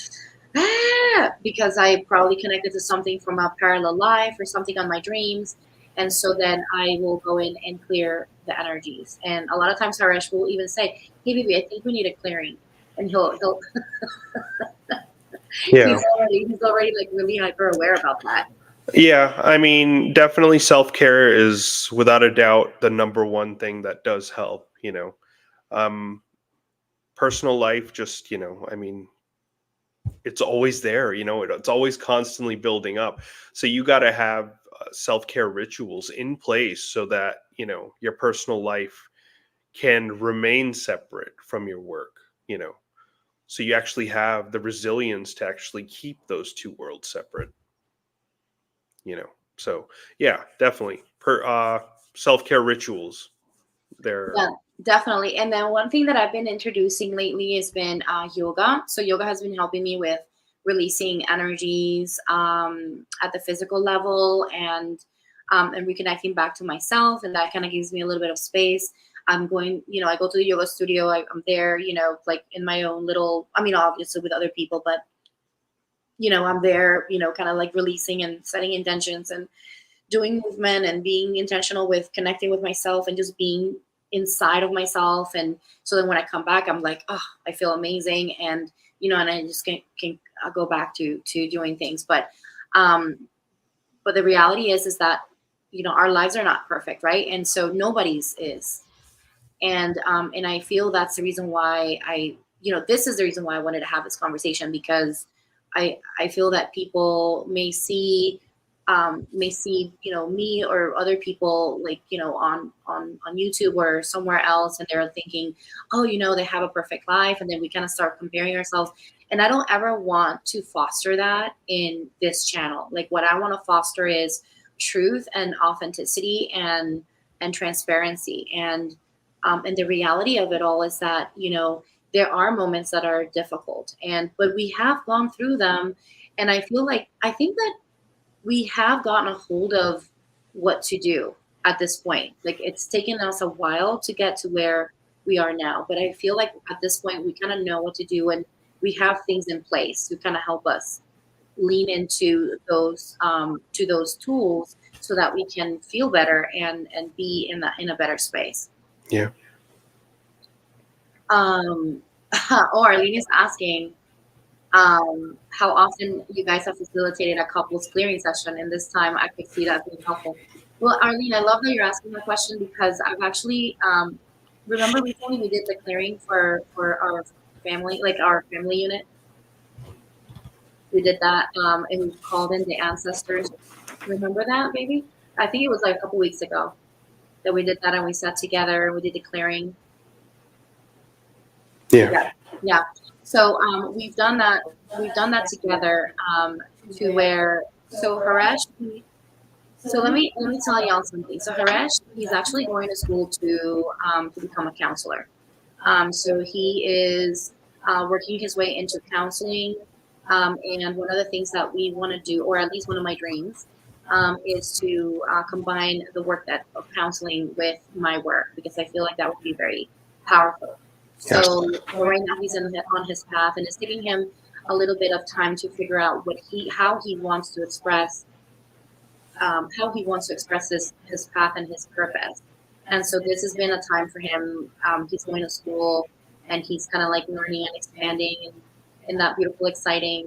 because I probably connected to something from a parallel life or something on my dreams. And so then I will go in and clear the energies. And a lot of times Harish will even say, hey baby, I think we need a clearing. And he'll he's already like really hyper aware about that. Yeah, I mean, definitely self-care is without a doubt the number one thing that does help, personal life, just, I mean, it's always there, it's always constantly building up. So you got to have self-care rituals in place so that, your personal life can remain separate from your work, so you actually have the resilience to actually keep those two worlds separate. So yeah, definitely self-care rituals there. Yeah, definitely. And then one thing that I've been introducing lately has been yoga. So yoga has been helping me with releasing energies at the physical level, and reconnecting back to myself, and that kind of gives me a little bit of space. I'm going, I go to the yoga studio, I'm there, like in my own little, I mean, obviously with other people, but I'm there, kind of like releasing and setting intentions and doing movement and being intentional with connecting with myself and just being inside of myself. And so then when I come back, I'm like, oh, I feel amazing. And, and I just can go back to doing things. But the reality is that, our lives are not perfect. Right. And so nobody's is. And I feel that's the reason why this is the reason why I wanted to have this conversation, because I feel that people may see, me or other people, like, on YouTube or somewhere else, and they're thinking, oh, they have a perfect life. And then we kind of start comparing ourselves. And I don't ever want to foster that in this channel. Like, what I want to foster is truth and authenticity and transparency. And the reality of it all is that, there are moments that are difficult, but we have gone through them. And I think that we have gotten a hold of what to do. at this point. Like, it's taken us a while to get to where we are now, but I feel like at this point we kind of know what to do, and we have things in place to kind of help us lean into those tools so that we can feel better and be in a better space. Yeah. Oh, Arlene is asking how often you guys have facilitated a couples clearing session, and this time I could see that being helpful. Well, Arlene, I love that you're asking that question, because I've actually remember recently we did the clearing for our family, like our family unit. We did that, and we called in the ancestors. Remember that, baby? I think it was like a couple weeks ago that we did that, and we sat together and we did the clearing. Yeah. Yeah. So we've done that. We've done that together to where. So Haresh. So let me tell y'all something. So Haresh, he's actually going to school to become a counselor. So he is working his way into counseling. And one of the things that we want to do, or at least one of my dreams, is to combine the work of counseling with my work, because I feel like that would be very powerful. So right now he's on his path, and it's taking him a little bit of time to figure out how he wants to express his path and his purpose. And so this has been a time for him. He's going to school, and he's kind of like learning and expanding in that beautiful, exciting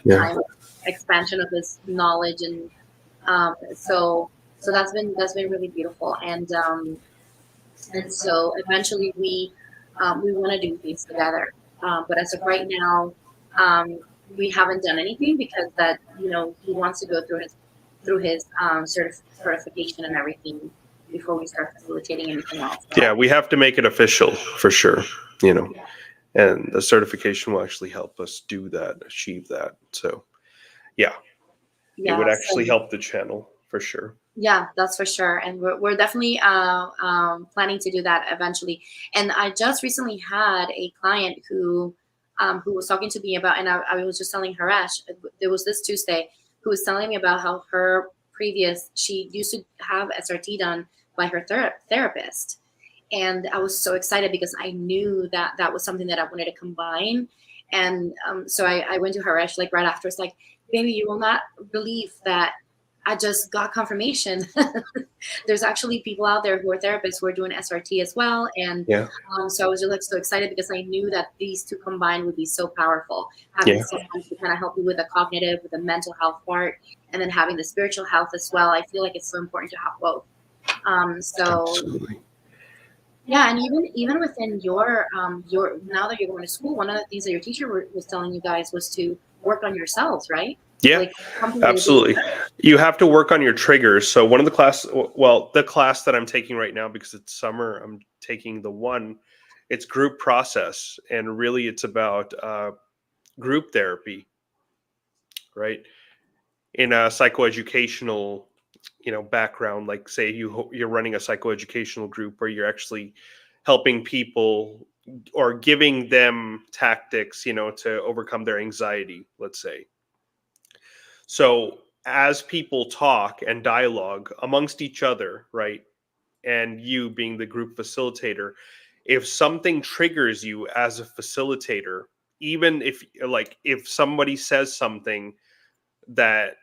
time of expansion of his knowledge. And so that's been really beautiful. And so eventually we want to do things together. But as of right now, we haven't done anything, because that he wants to go through his certification and everything before we start facilitating anything else. Yeah, we have to make it official for sure. And the certification will actually help us do that, achieve that. So, yeah, it would actually help the channel for sure. Yeah, that's for sure. And we're definitely planning to do that eventually. And I just recently had a client who was talking to me about, and I was just telling Haresh, there was this Tuesday, who was telling me about how she used to have SRT done by her therapist. And I was so excited, because I knew that that was something that I wanted to combine. And so I went to Harish like right after. It's like, baby, you will not believe that I just got confirmation. There's actually people out there who are therapists who are doing SRT as well. And so I was just like so excited, because I knew that these two combined would be so powerful. Having someone to kind of help you with the cognitive, with the mental health part, and then having the spiritual health as well. I feel like it's so important to have both. Absolutely. Yeah, and even within your now that you're going to school, one of the things that your teacher was telling you guys was to work on yourselves, right? Yeah, absolutely. You have to work on your triggers. So one of the the class that I'm taking right now, because it's summer, I'm taking it's group process, and really it's about group therapy, right? In a psychoeducational background, like say you're running a psychoeducational group where you're actually helping people or giving them tactics to overcome their anxiety, let's say. So as people talk and dialogue amongst each other, right, and you being the group facilitator, if something triggers you as a facilitator, even if somebody says something that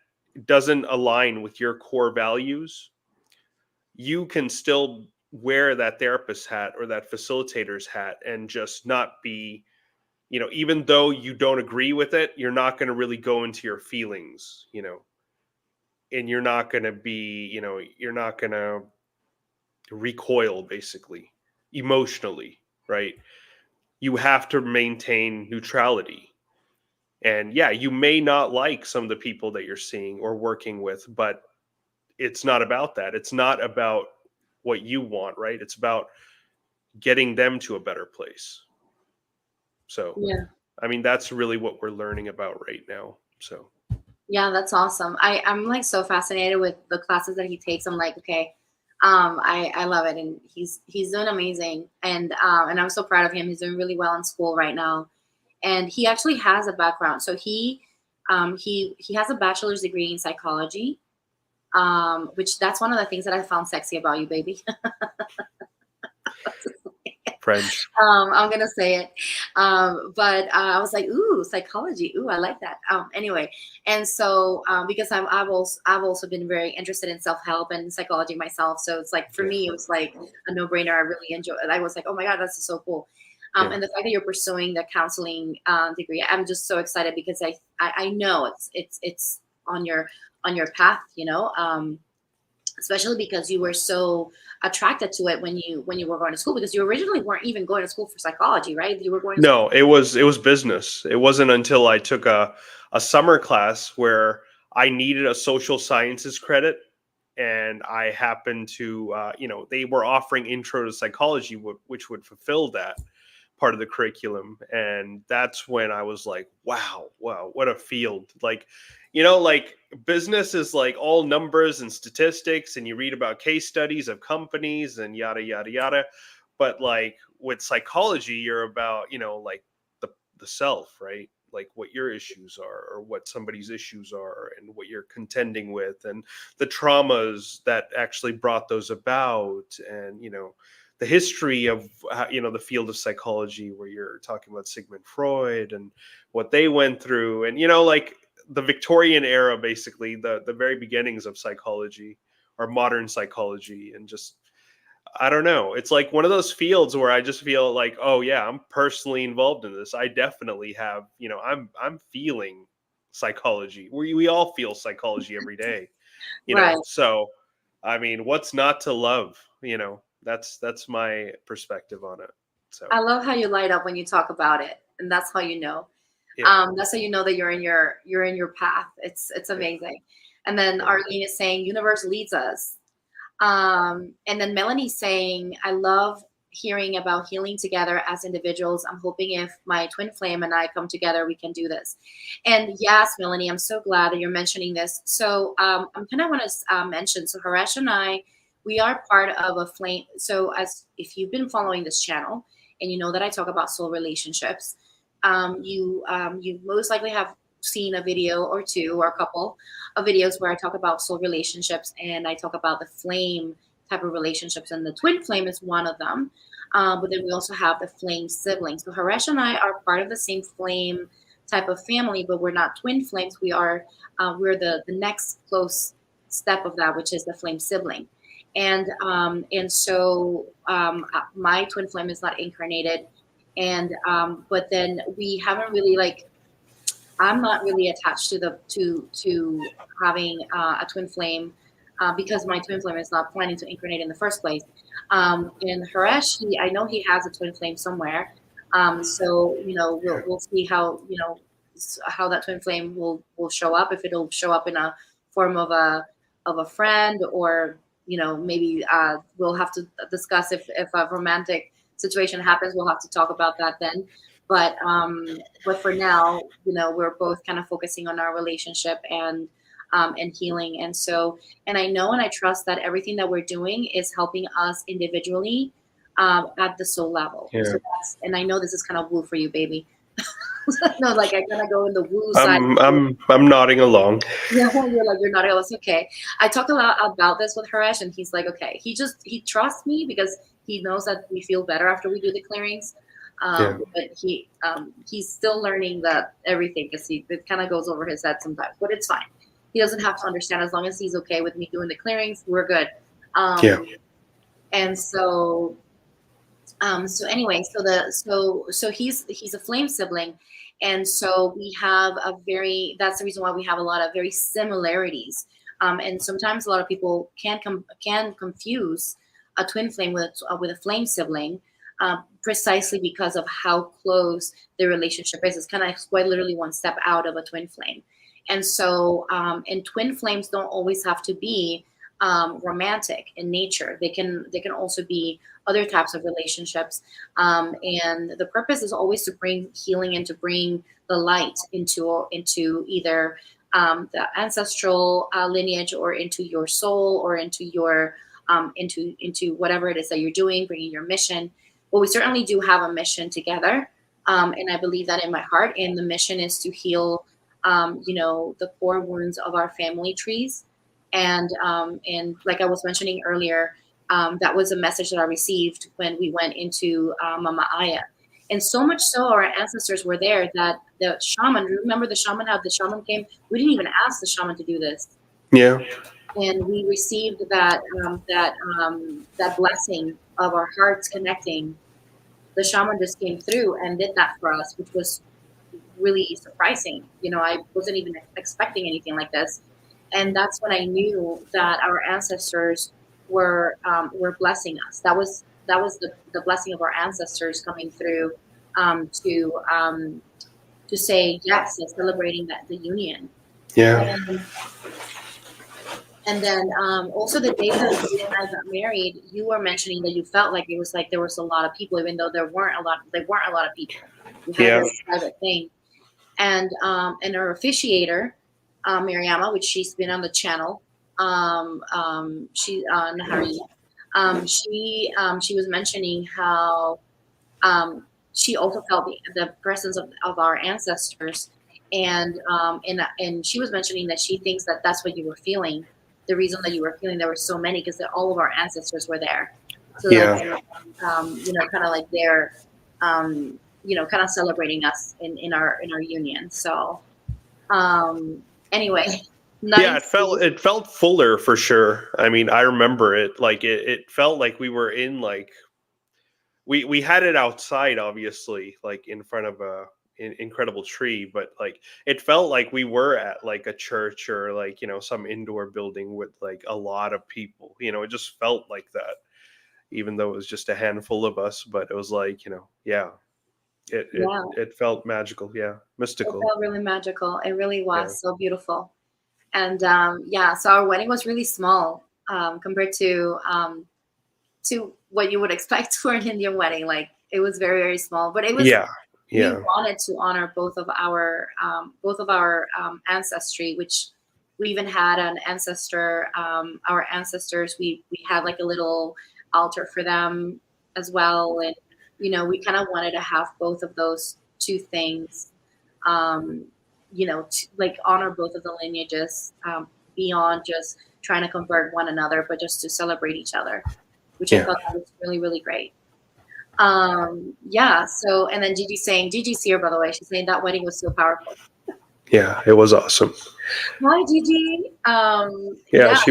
doesn't align with your core values, you can still wear that therapist hat or that facilitator's hat and just not be, even though you don't agree with it, you're not going to really go into your feelings, and you're not going to be, you're not going to recoil basically emotionally, right? You have to maintain neutrality. And yeah, you may not like some of the people that you're seeing or working with, but it's not about that. It's not about what you want, right? It's about getting them to a better place. So, yeah, I mean, that's really what we're learning about right now. So, yeah, that's awesome. I'm like so fascinated with the classes that he takes. I'm like, okay, I love it, and he's doing amazing, and I'm so proud of him. He's doing really well in school right now, and he actually has a background. So he has a bachelor's degree in psychology, which that's one of the things that I found sexy about you, baby. French. I'm gonna say it, but I was like, "Ooh, psychology! Ooh, I like that." Anyway, and so because I've also been very interested in self help and psychology myself, so it's like for Yeah. me, it was like a no brainer. I really enjoy it. I was like, "Oh my god, that's so cool!" Yeah. And the fact that you're pursuing the counseling degree, I'm just so excited because I know it's on your path, especially because you were so attracted to it when you were going to school, because you originally weren't even going to school for psychology, right? You were going to school. No, it was business. It wasn't until I took a summer class where I needed a social sciences credit, and I happened to they were offering intro to psychology, which would fulfill that part of the curriculum, and that's when I was like, wow, what a field. Like, like business is like all numbers and statistics, and you read about case studies of companies and yada yada yada, but like with psychology, you're about like the self, right? Like what your issues are, or what somebody's issues are, and what you're contending with, and the traumas that actually brought those about, and the history of the field of psychology, where you're talking about Sigmund Freud and what they went through, and like the Victorian era, basically the very beginnings of psychology, or modern psychology. And just, I don't know, it's like one of those fields where I just feel like, oh yeah, I'm personally involved in this. I definitely have, I'm feeling psychology. We all feel psychology every day, Right. so I mean, what's not to love? That's my perspective on it. So I love how you light up when you talk about it, and that's how you know. yeah, That's how you know that you're in your path. It's yeah, amazing. And then yeah. Arlene is saying, "Universe leads us." And then Melanie's saying, I love hearing about healing together as individuals. I'm hoping if my twin flame and I come together, we can do this. And yes, Melanie, I'm so glad that you're mentioning this. So I'm kind of want to mention, so Harish and I, we are part of a flame. So as if you've been following this channel and you know that I talk about soul relationships, you most likely have seen a video or two or a couple of videos where I talk about soul relationships and I talk about the flame type of relationships, and the twin flame is one of them. But then we also have the flame siblings. So Haresh and I are part of the same flame type of family, but we're not twin flames. We're the next close step of that, which is the flame sibling. And so my twin flame is not incarnated, and but then we haven't really like I'm not really attached to the to having a twin flame because my twin flame is not planning to incarnate in the first place. And Haresh, I know he has a twin flame somewhere. So we'll see how how that twin flame will show up. If it'll show up in a form of a friend, or maybe we'll have to discuss if a romantic situation happens. We'll have to talk about that then. But for now, we're both kind of focusing on our relationship and healing. And I know and I trust that everything that we're doing is helping us individually at the soul level. Yeah. And I know this is kind of woo for you, baby. No, like I kind of go in the woo side. I'm nodding along. Yeah, you're like, you're not ill. It's okay. I talk a lot about this with Haresh, and he's like, okay. He trusts me because he knows that we feel better after we do the clearings. Yeah. But he's still learning that everything, because it kind of goes over his head sometimes. But it's fine. He doesn't have to understand. As long as he's okay with me doing the clearings, we're good. Yeah. And so anyway, so he's a flame sibling, and so we have that's the reason why we have a lot of very similarities. And sometimes a lot of people can confuse a twin flame with a flame sibling, precisely because of how close the relationship is. It's kind of quite literally one step out of a twin flame. And so and twin flames don't always have to be romantic in nature. They can also be other types of relationships. And the purpose is always to bring healing and to bring the light into either the ancestral lineage, or into your soul, or into your into whatever it is that you're doing, bringing your mission. But we certainly do have a mission together, and I believe that in my heart. And the mission is to heal, the core wounds of our family trees, And like I was mentioning earlier, that was a message that I received when we went into Mama Aya. And so much so, our ancestors were there that the shaman, remember the shaman, how the shaman came? We didn't even ask the shaman to do this. Yeah. And we received that blessing of our hearts connecting. The shaman just came through and did that for us, which was really surprising. I wasn't even expecting anything like this. And that's when I knew that our ancestors were blessing us. That was the blessing of our ancestors coming through, to say yes and celebrating the union. Yeah. And then also the day that you and I got married, you were mentioning that you felt like it was like there was a lot of people, even though there weren't a lot of people. You had a Yeah. very private thing. And our officiator, Mariama, which she's been on the channel, she Nahari, she was mentioning how she also felt the presence of our ancestors, and she was mentioning that she thinks that that's what you were feeling. The reason that you were feeling there were so many because all of our ancestors were there. So Yeah. kind of like they're kind of celebrating us in our union. So anyway, Yeah, nice. it felt fuller for sure. I mean, I remember it like it felt like we were in like we had it outside, obviously, like in front of a incredible tree, but like it felt like we were at like a church or like some indoor building with like a lot of people. It just felt like that, even though it was just a handful of us. But it was like yeah, Yeah, it felt magical, yeah, it mystical, felt really magical. It really yeah, was so beautiful. And yeah, so our wedding was really small compared to what you would expect for an Indian wedding. Like it was very, very small, but it was, yeah, we yeah, wanted to honor both of our ancestry, which we even had an ancestor, our ancestors, we had like a little altar for them as well. And we kind of wanted to have both of those two things, um, like honor both of the lineages, beyond just trying to convert one another, but just to celebrate each other, which I yeah, thought that was really, really great. Yeah. So, and then Gigi's here, by the way. She's saying that wedding was so powerful. yeah, it was awesome. Hi, Gigi. Yeah, Yeah,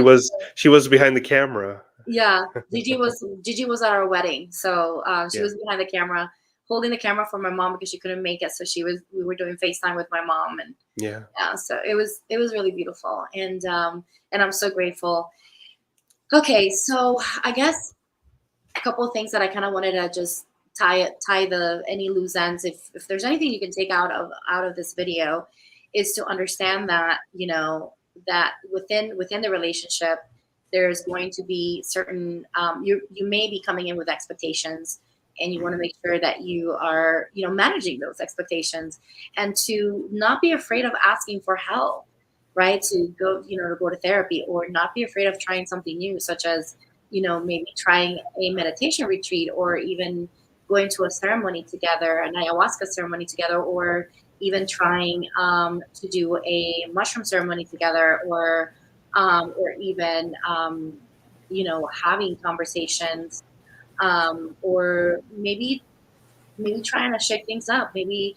she was behind the camera. yeah. Gigi was at our wedding, so she Yeah, was behind the camera, holding the camera for my mom because she couldn't make it. So we were doing FaceTime with my mom, and yeah, yeah. So it was really beautiful, and I'm so grateful. Okay, so I guess a couple of things that I kind of wanted to just tie the any loose ends. If there's anything you can take out of this video, is to understand that that within the relationship, there's going to be certain you may be coming in with expectations, and you want to make sure that you are managing those expectations, and to not be afraid of asking for help, right? To go to therapy, or not be afraid of trying something new, such as maybe trying a meditation retreat, or even going to a ceremony together, an ayahuasca ceremony together, or even trying to do a mushroom ceremony together, or even having conversations, or maybe trying to shake things up, maybe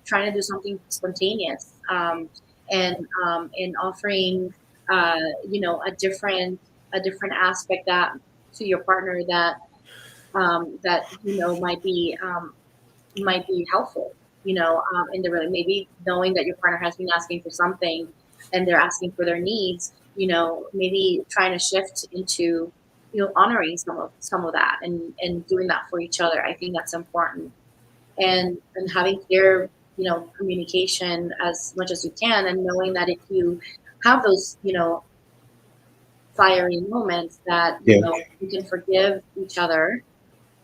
trying to do something spontaneous, and offering a different aspect that to your partner that might be helpful, in the really, maybe knowing that your partner has been asking for something and they're asking for their needs, maybe trying to shift into honoring some of that, and doing that for each other. I think that's important, and having clear communication as much as you can, and knowing that if you have those fiery moments, that yeah, you can forgive each other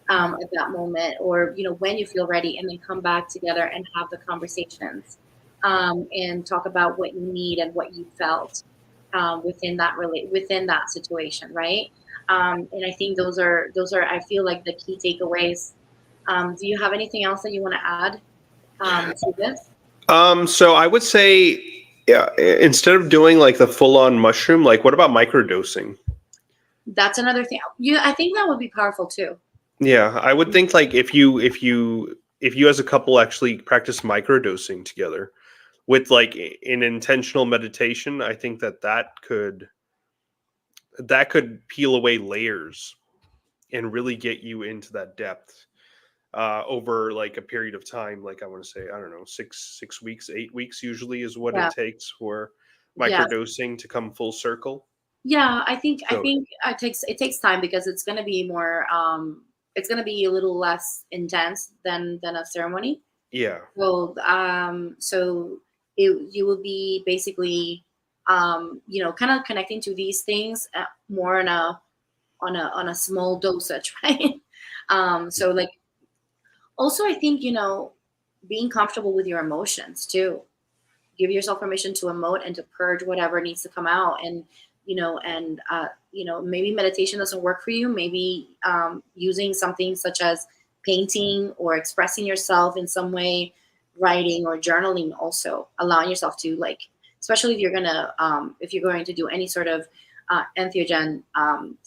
at that moment, or when you feel ready, and then come back together and have the conversations, and talk about what you need and what you felt within that situation, right? And I think those are I feel like the key takeaways. Do you have anything else that you want to add to this? so I would say Yeah, instead of doing like the full-on mushroom, like what about microdosing? That's another thing. I think that would be powerful too. Yeah, I would think like if you as a couple actually practice microdosing together with like an intentional meditation, I think that could peel away layers and really get you into that depth over like a period of time. Like I want to say, I don't know, 6 weeks, 8 weeks usually is what it Yeah. takes for Yeah. microdosing to come full circle. Yeah, I So think it takes time because it's going to be more it's going to be a little less intense than a ceremony. yeah, So you will be basically kind of connecting to these things more on a small dosage, right? So like also I think being comfortable with your emotions too. Give yourself permission to emote and to purge whatever needs to come out, and maybe meditation doesn't work for you. Maybe using something such as painting or expressing yourself in some way, writing or journaling, also allowing yourself to, like, especially if you're going to do any sort of entheogen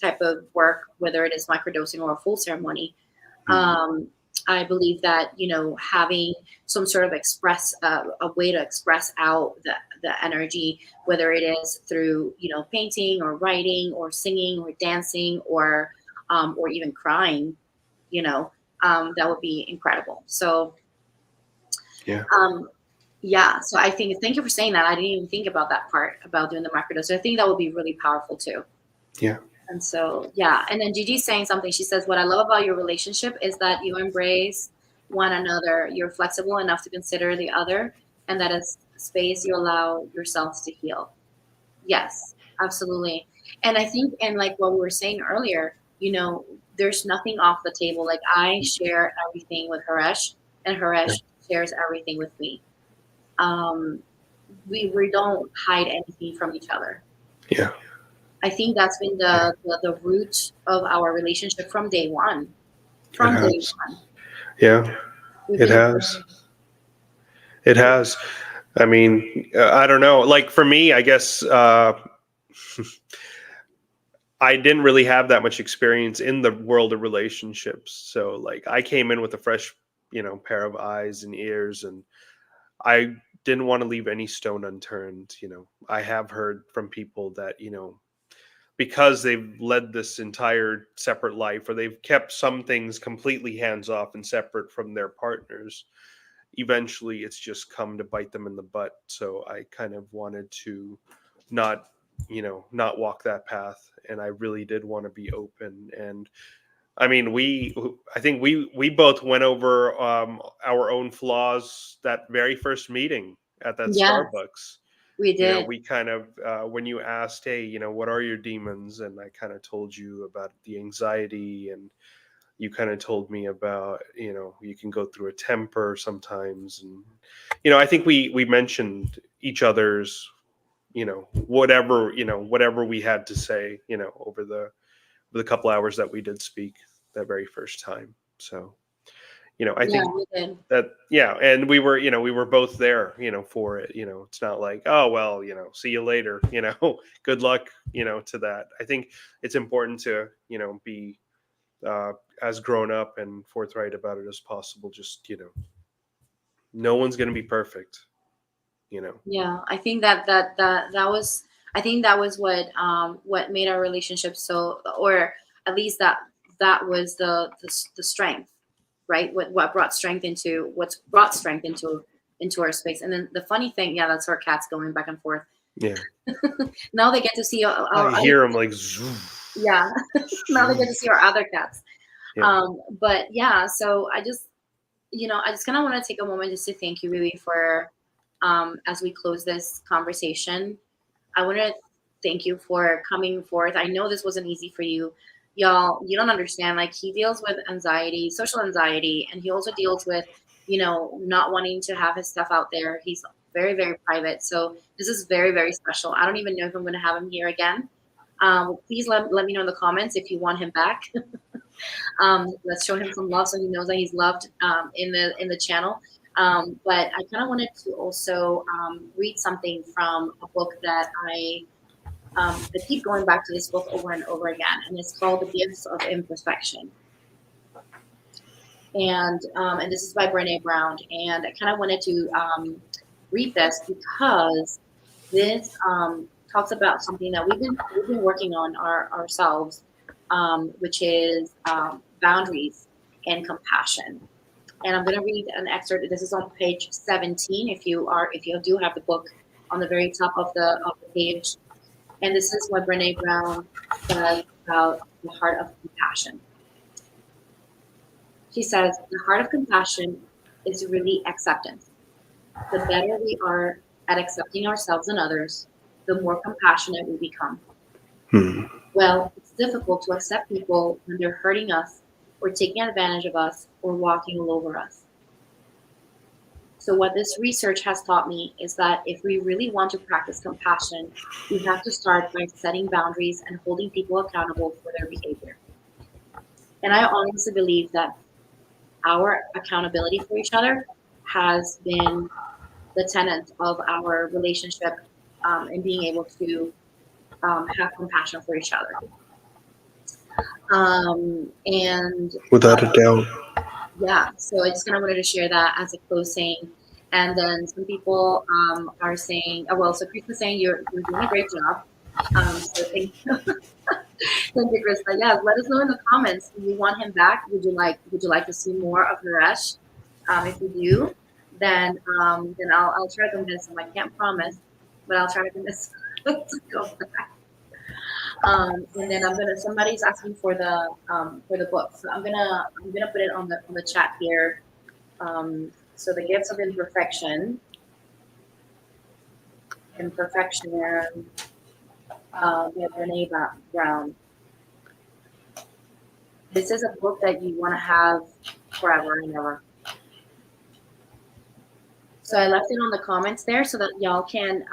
type of work, whether it is microdosing or a full ceremony. mhm, um, I believe that having some sort of a way to express out the energy, whether it is through painting or writing or singing or dancing or even crying, you know, that would be incredible. So yeah, um, yeah, so I think thank you for saying that. I didn't even think about that part about doing the microdose. I think that would be really powerful too. yeah, And so, yeah. And then Gigi's saying something. She says, "What I love about your relationship is that you embrace one another. You're flexible enough to consider the other, and that is space you allow yourselves to heal." Yes, absolutely. And I think, and like what we were saying earlier, there's nothing off the table. Like, I share everything with Haresh, and yeah, Haresh shares everything with me. Um, we don't hide anything from each other. yeah. I think that's been Yeah, the root of our relationship from day one. it From day has. one, Yeah, we've it been has. It has. I mean, I don't know. Like for me, I guess I didn't really have that much experience in the world of relationships. So like I came in with a fresh, pair of eyes and ears, and I didn't want to leave any stone unturned. I have heard from people that, because they've led this entire separate life or they've kept some things completely hands off and separate from their partners, eventually it's just come to bite them in the butt. So I kind of wanted to not not walk that path, and I really did want to be open. And I mean, I think we both went over our own flaws that very first meeting at that yes, Starbucks. we did. We kind of when you asked, hey, what are your demons, and I kind of told you about the anxiety, and you kind of told me about, you can go through a temper sometimes. And I think we mentioned each other's, whatever we had to say, over the couple hours that we did speak that very first time. So I Yeah, think we did. that, yeah. And we were both there, for it. It's not like, oh well, see you later, good luck, to that. I think it's important to be uh, as grown up and forthright about it as possible. Just no one's going to be perfect. Yeah, I think that was, I think that was what made our relationship so, or at least that was the strength, right? What brought strength into what's brought strength into our space. And then the funny thing, yeah, that's our cats going back and forth. Yeah, Now they get to see I our other, hear them like zoof, yeah. Now they get to zoof. see our other cats. Yeah, But yeah, so I just kind of want to take a moment just to thank you really for, as we close this conversation, I want to thank you for coming forth. I know this wasn't easy for you. Y'all, you don't understand. Like, he deals with anxiety, social anxiety, and he also deals with, not wanting to have his stuff out there. He's very, very private. So this is very, very special. I don't even know if I'm going to have him here again. Please let me know in the comments if you want him back. Let's show him some love so he knows that he's loved in the channel. But I kind of wanted to also read something from a book that I keep going back to this book over and over again, and it's called The Gifts of Imperfection. And this is by Brené Brown, and I kind of wanted to read this because this talks about something that we've been working on ourselves, which is boundaries and compassion. And I'm going to read an excerpt. This is on page 17. If you do have the book, on the very top of the page, and this is what Brené Brown says about the heart of compassion. She says, the heart of compassion is really acceptance. The better we are at accepting ourselves and others, the more compassionate we become. Well, it's difficult to accept people when they're hurting us or taking advantage of us or walking all over us. So what this research has taught me is that if we really want to practice compassion, we have to start by setting boundaries and holding people accountable for their behavior. And I honestly believe that our accountability for each other has been the tenet of our relationship, and being able to have compassion for each other. And without a doubt. Yeah, so I just kind of wanted to share that as a closing. And then some people are saying, oh, well, so Chris is saying you're doing a great job. So thank you. Thank you, Chris. Yeah, let us know in the comments. Do you want him back? Would you like to see more of Harish? If you do, then I'll try to convince him. I can't promise, but I'll try to convince him to go back. And then somebody's asking for the book, so I'm gonna put it on the chat here. So The Gifts of Imperfection, by Brené Brown. This is a book that you want to have forever and ever. So I left it on the comments there so that y'all can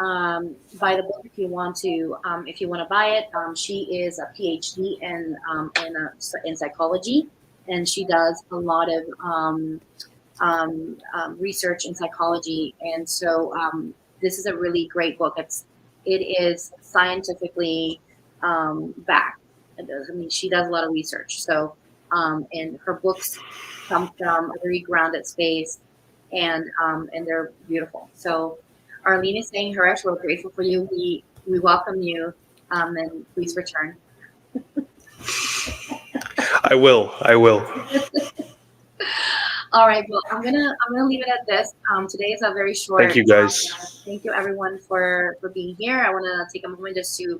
buy the book if you want to. If you want to buy it, she is a PhD in psychology, and she does a lot of research in psychology. And so this is a really great book. It is scientifically backed. I mean, she does a lot of research. So and her books come from a very grounded space. And they're beautiful. So Arlene is saying, Harish, we're grateful for you. We welcome you, and please return. I will. All right. Well, I'm gonna leave it at this. Today is a very short. Thank you, guys. Thank you, everyone, for being here. I want to take a moment just to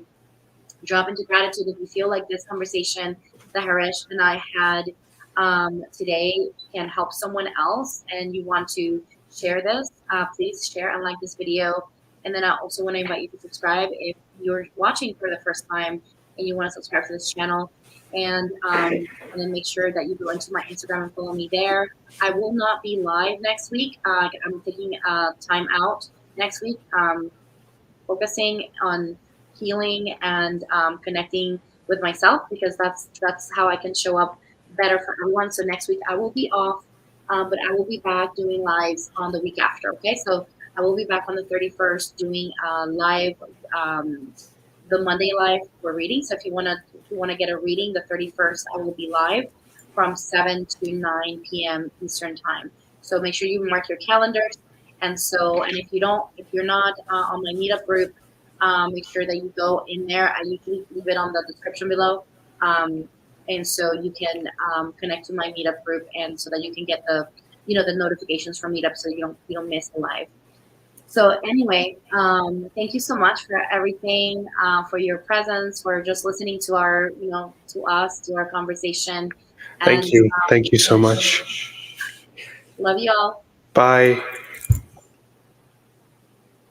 drop into gratitude. If you feel like this conversation that Harish and I had today can help someone else, and you want to share this, please share and like this video. And then I also want to invite you to subscribe if you're watching for the first time and you want to subscribe to this channel. And then make sure that you go into my Instagram and follow me there. I will not be live next week. I'm taking time out next week, focusing on healing and connecting with myself, because that's how I can show up better for everyone. So next week I will be off, but I will be back doing lives on the week after. Okay, so I will be back on the 31st doing live, the Monday live for reading. So if you want to get a reading, the 31st I will be live from 7 to 9 p.m. Eastern time. So make sure you mark your calendars. And if you're not on my meetup group, make sure that you go in there. I usually leave it on the description below. And so you can connect to my meetup group, and so that you can get the notifications from meetup, so you don't miss the live. So anyway, thank you so much for everything, for your presence, for just listening to our conversation. Thank you so much. Love you all. Bye.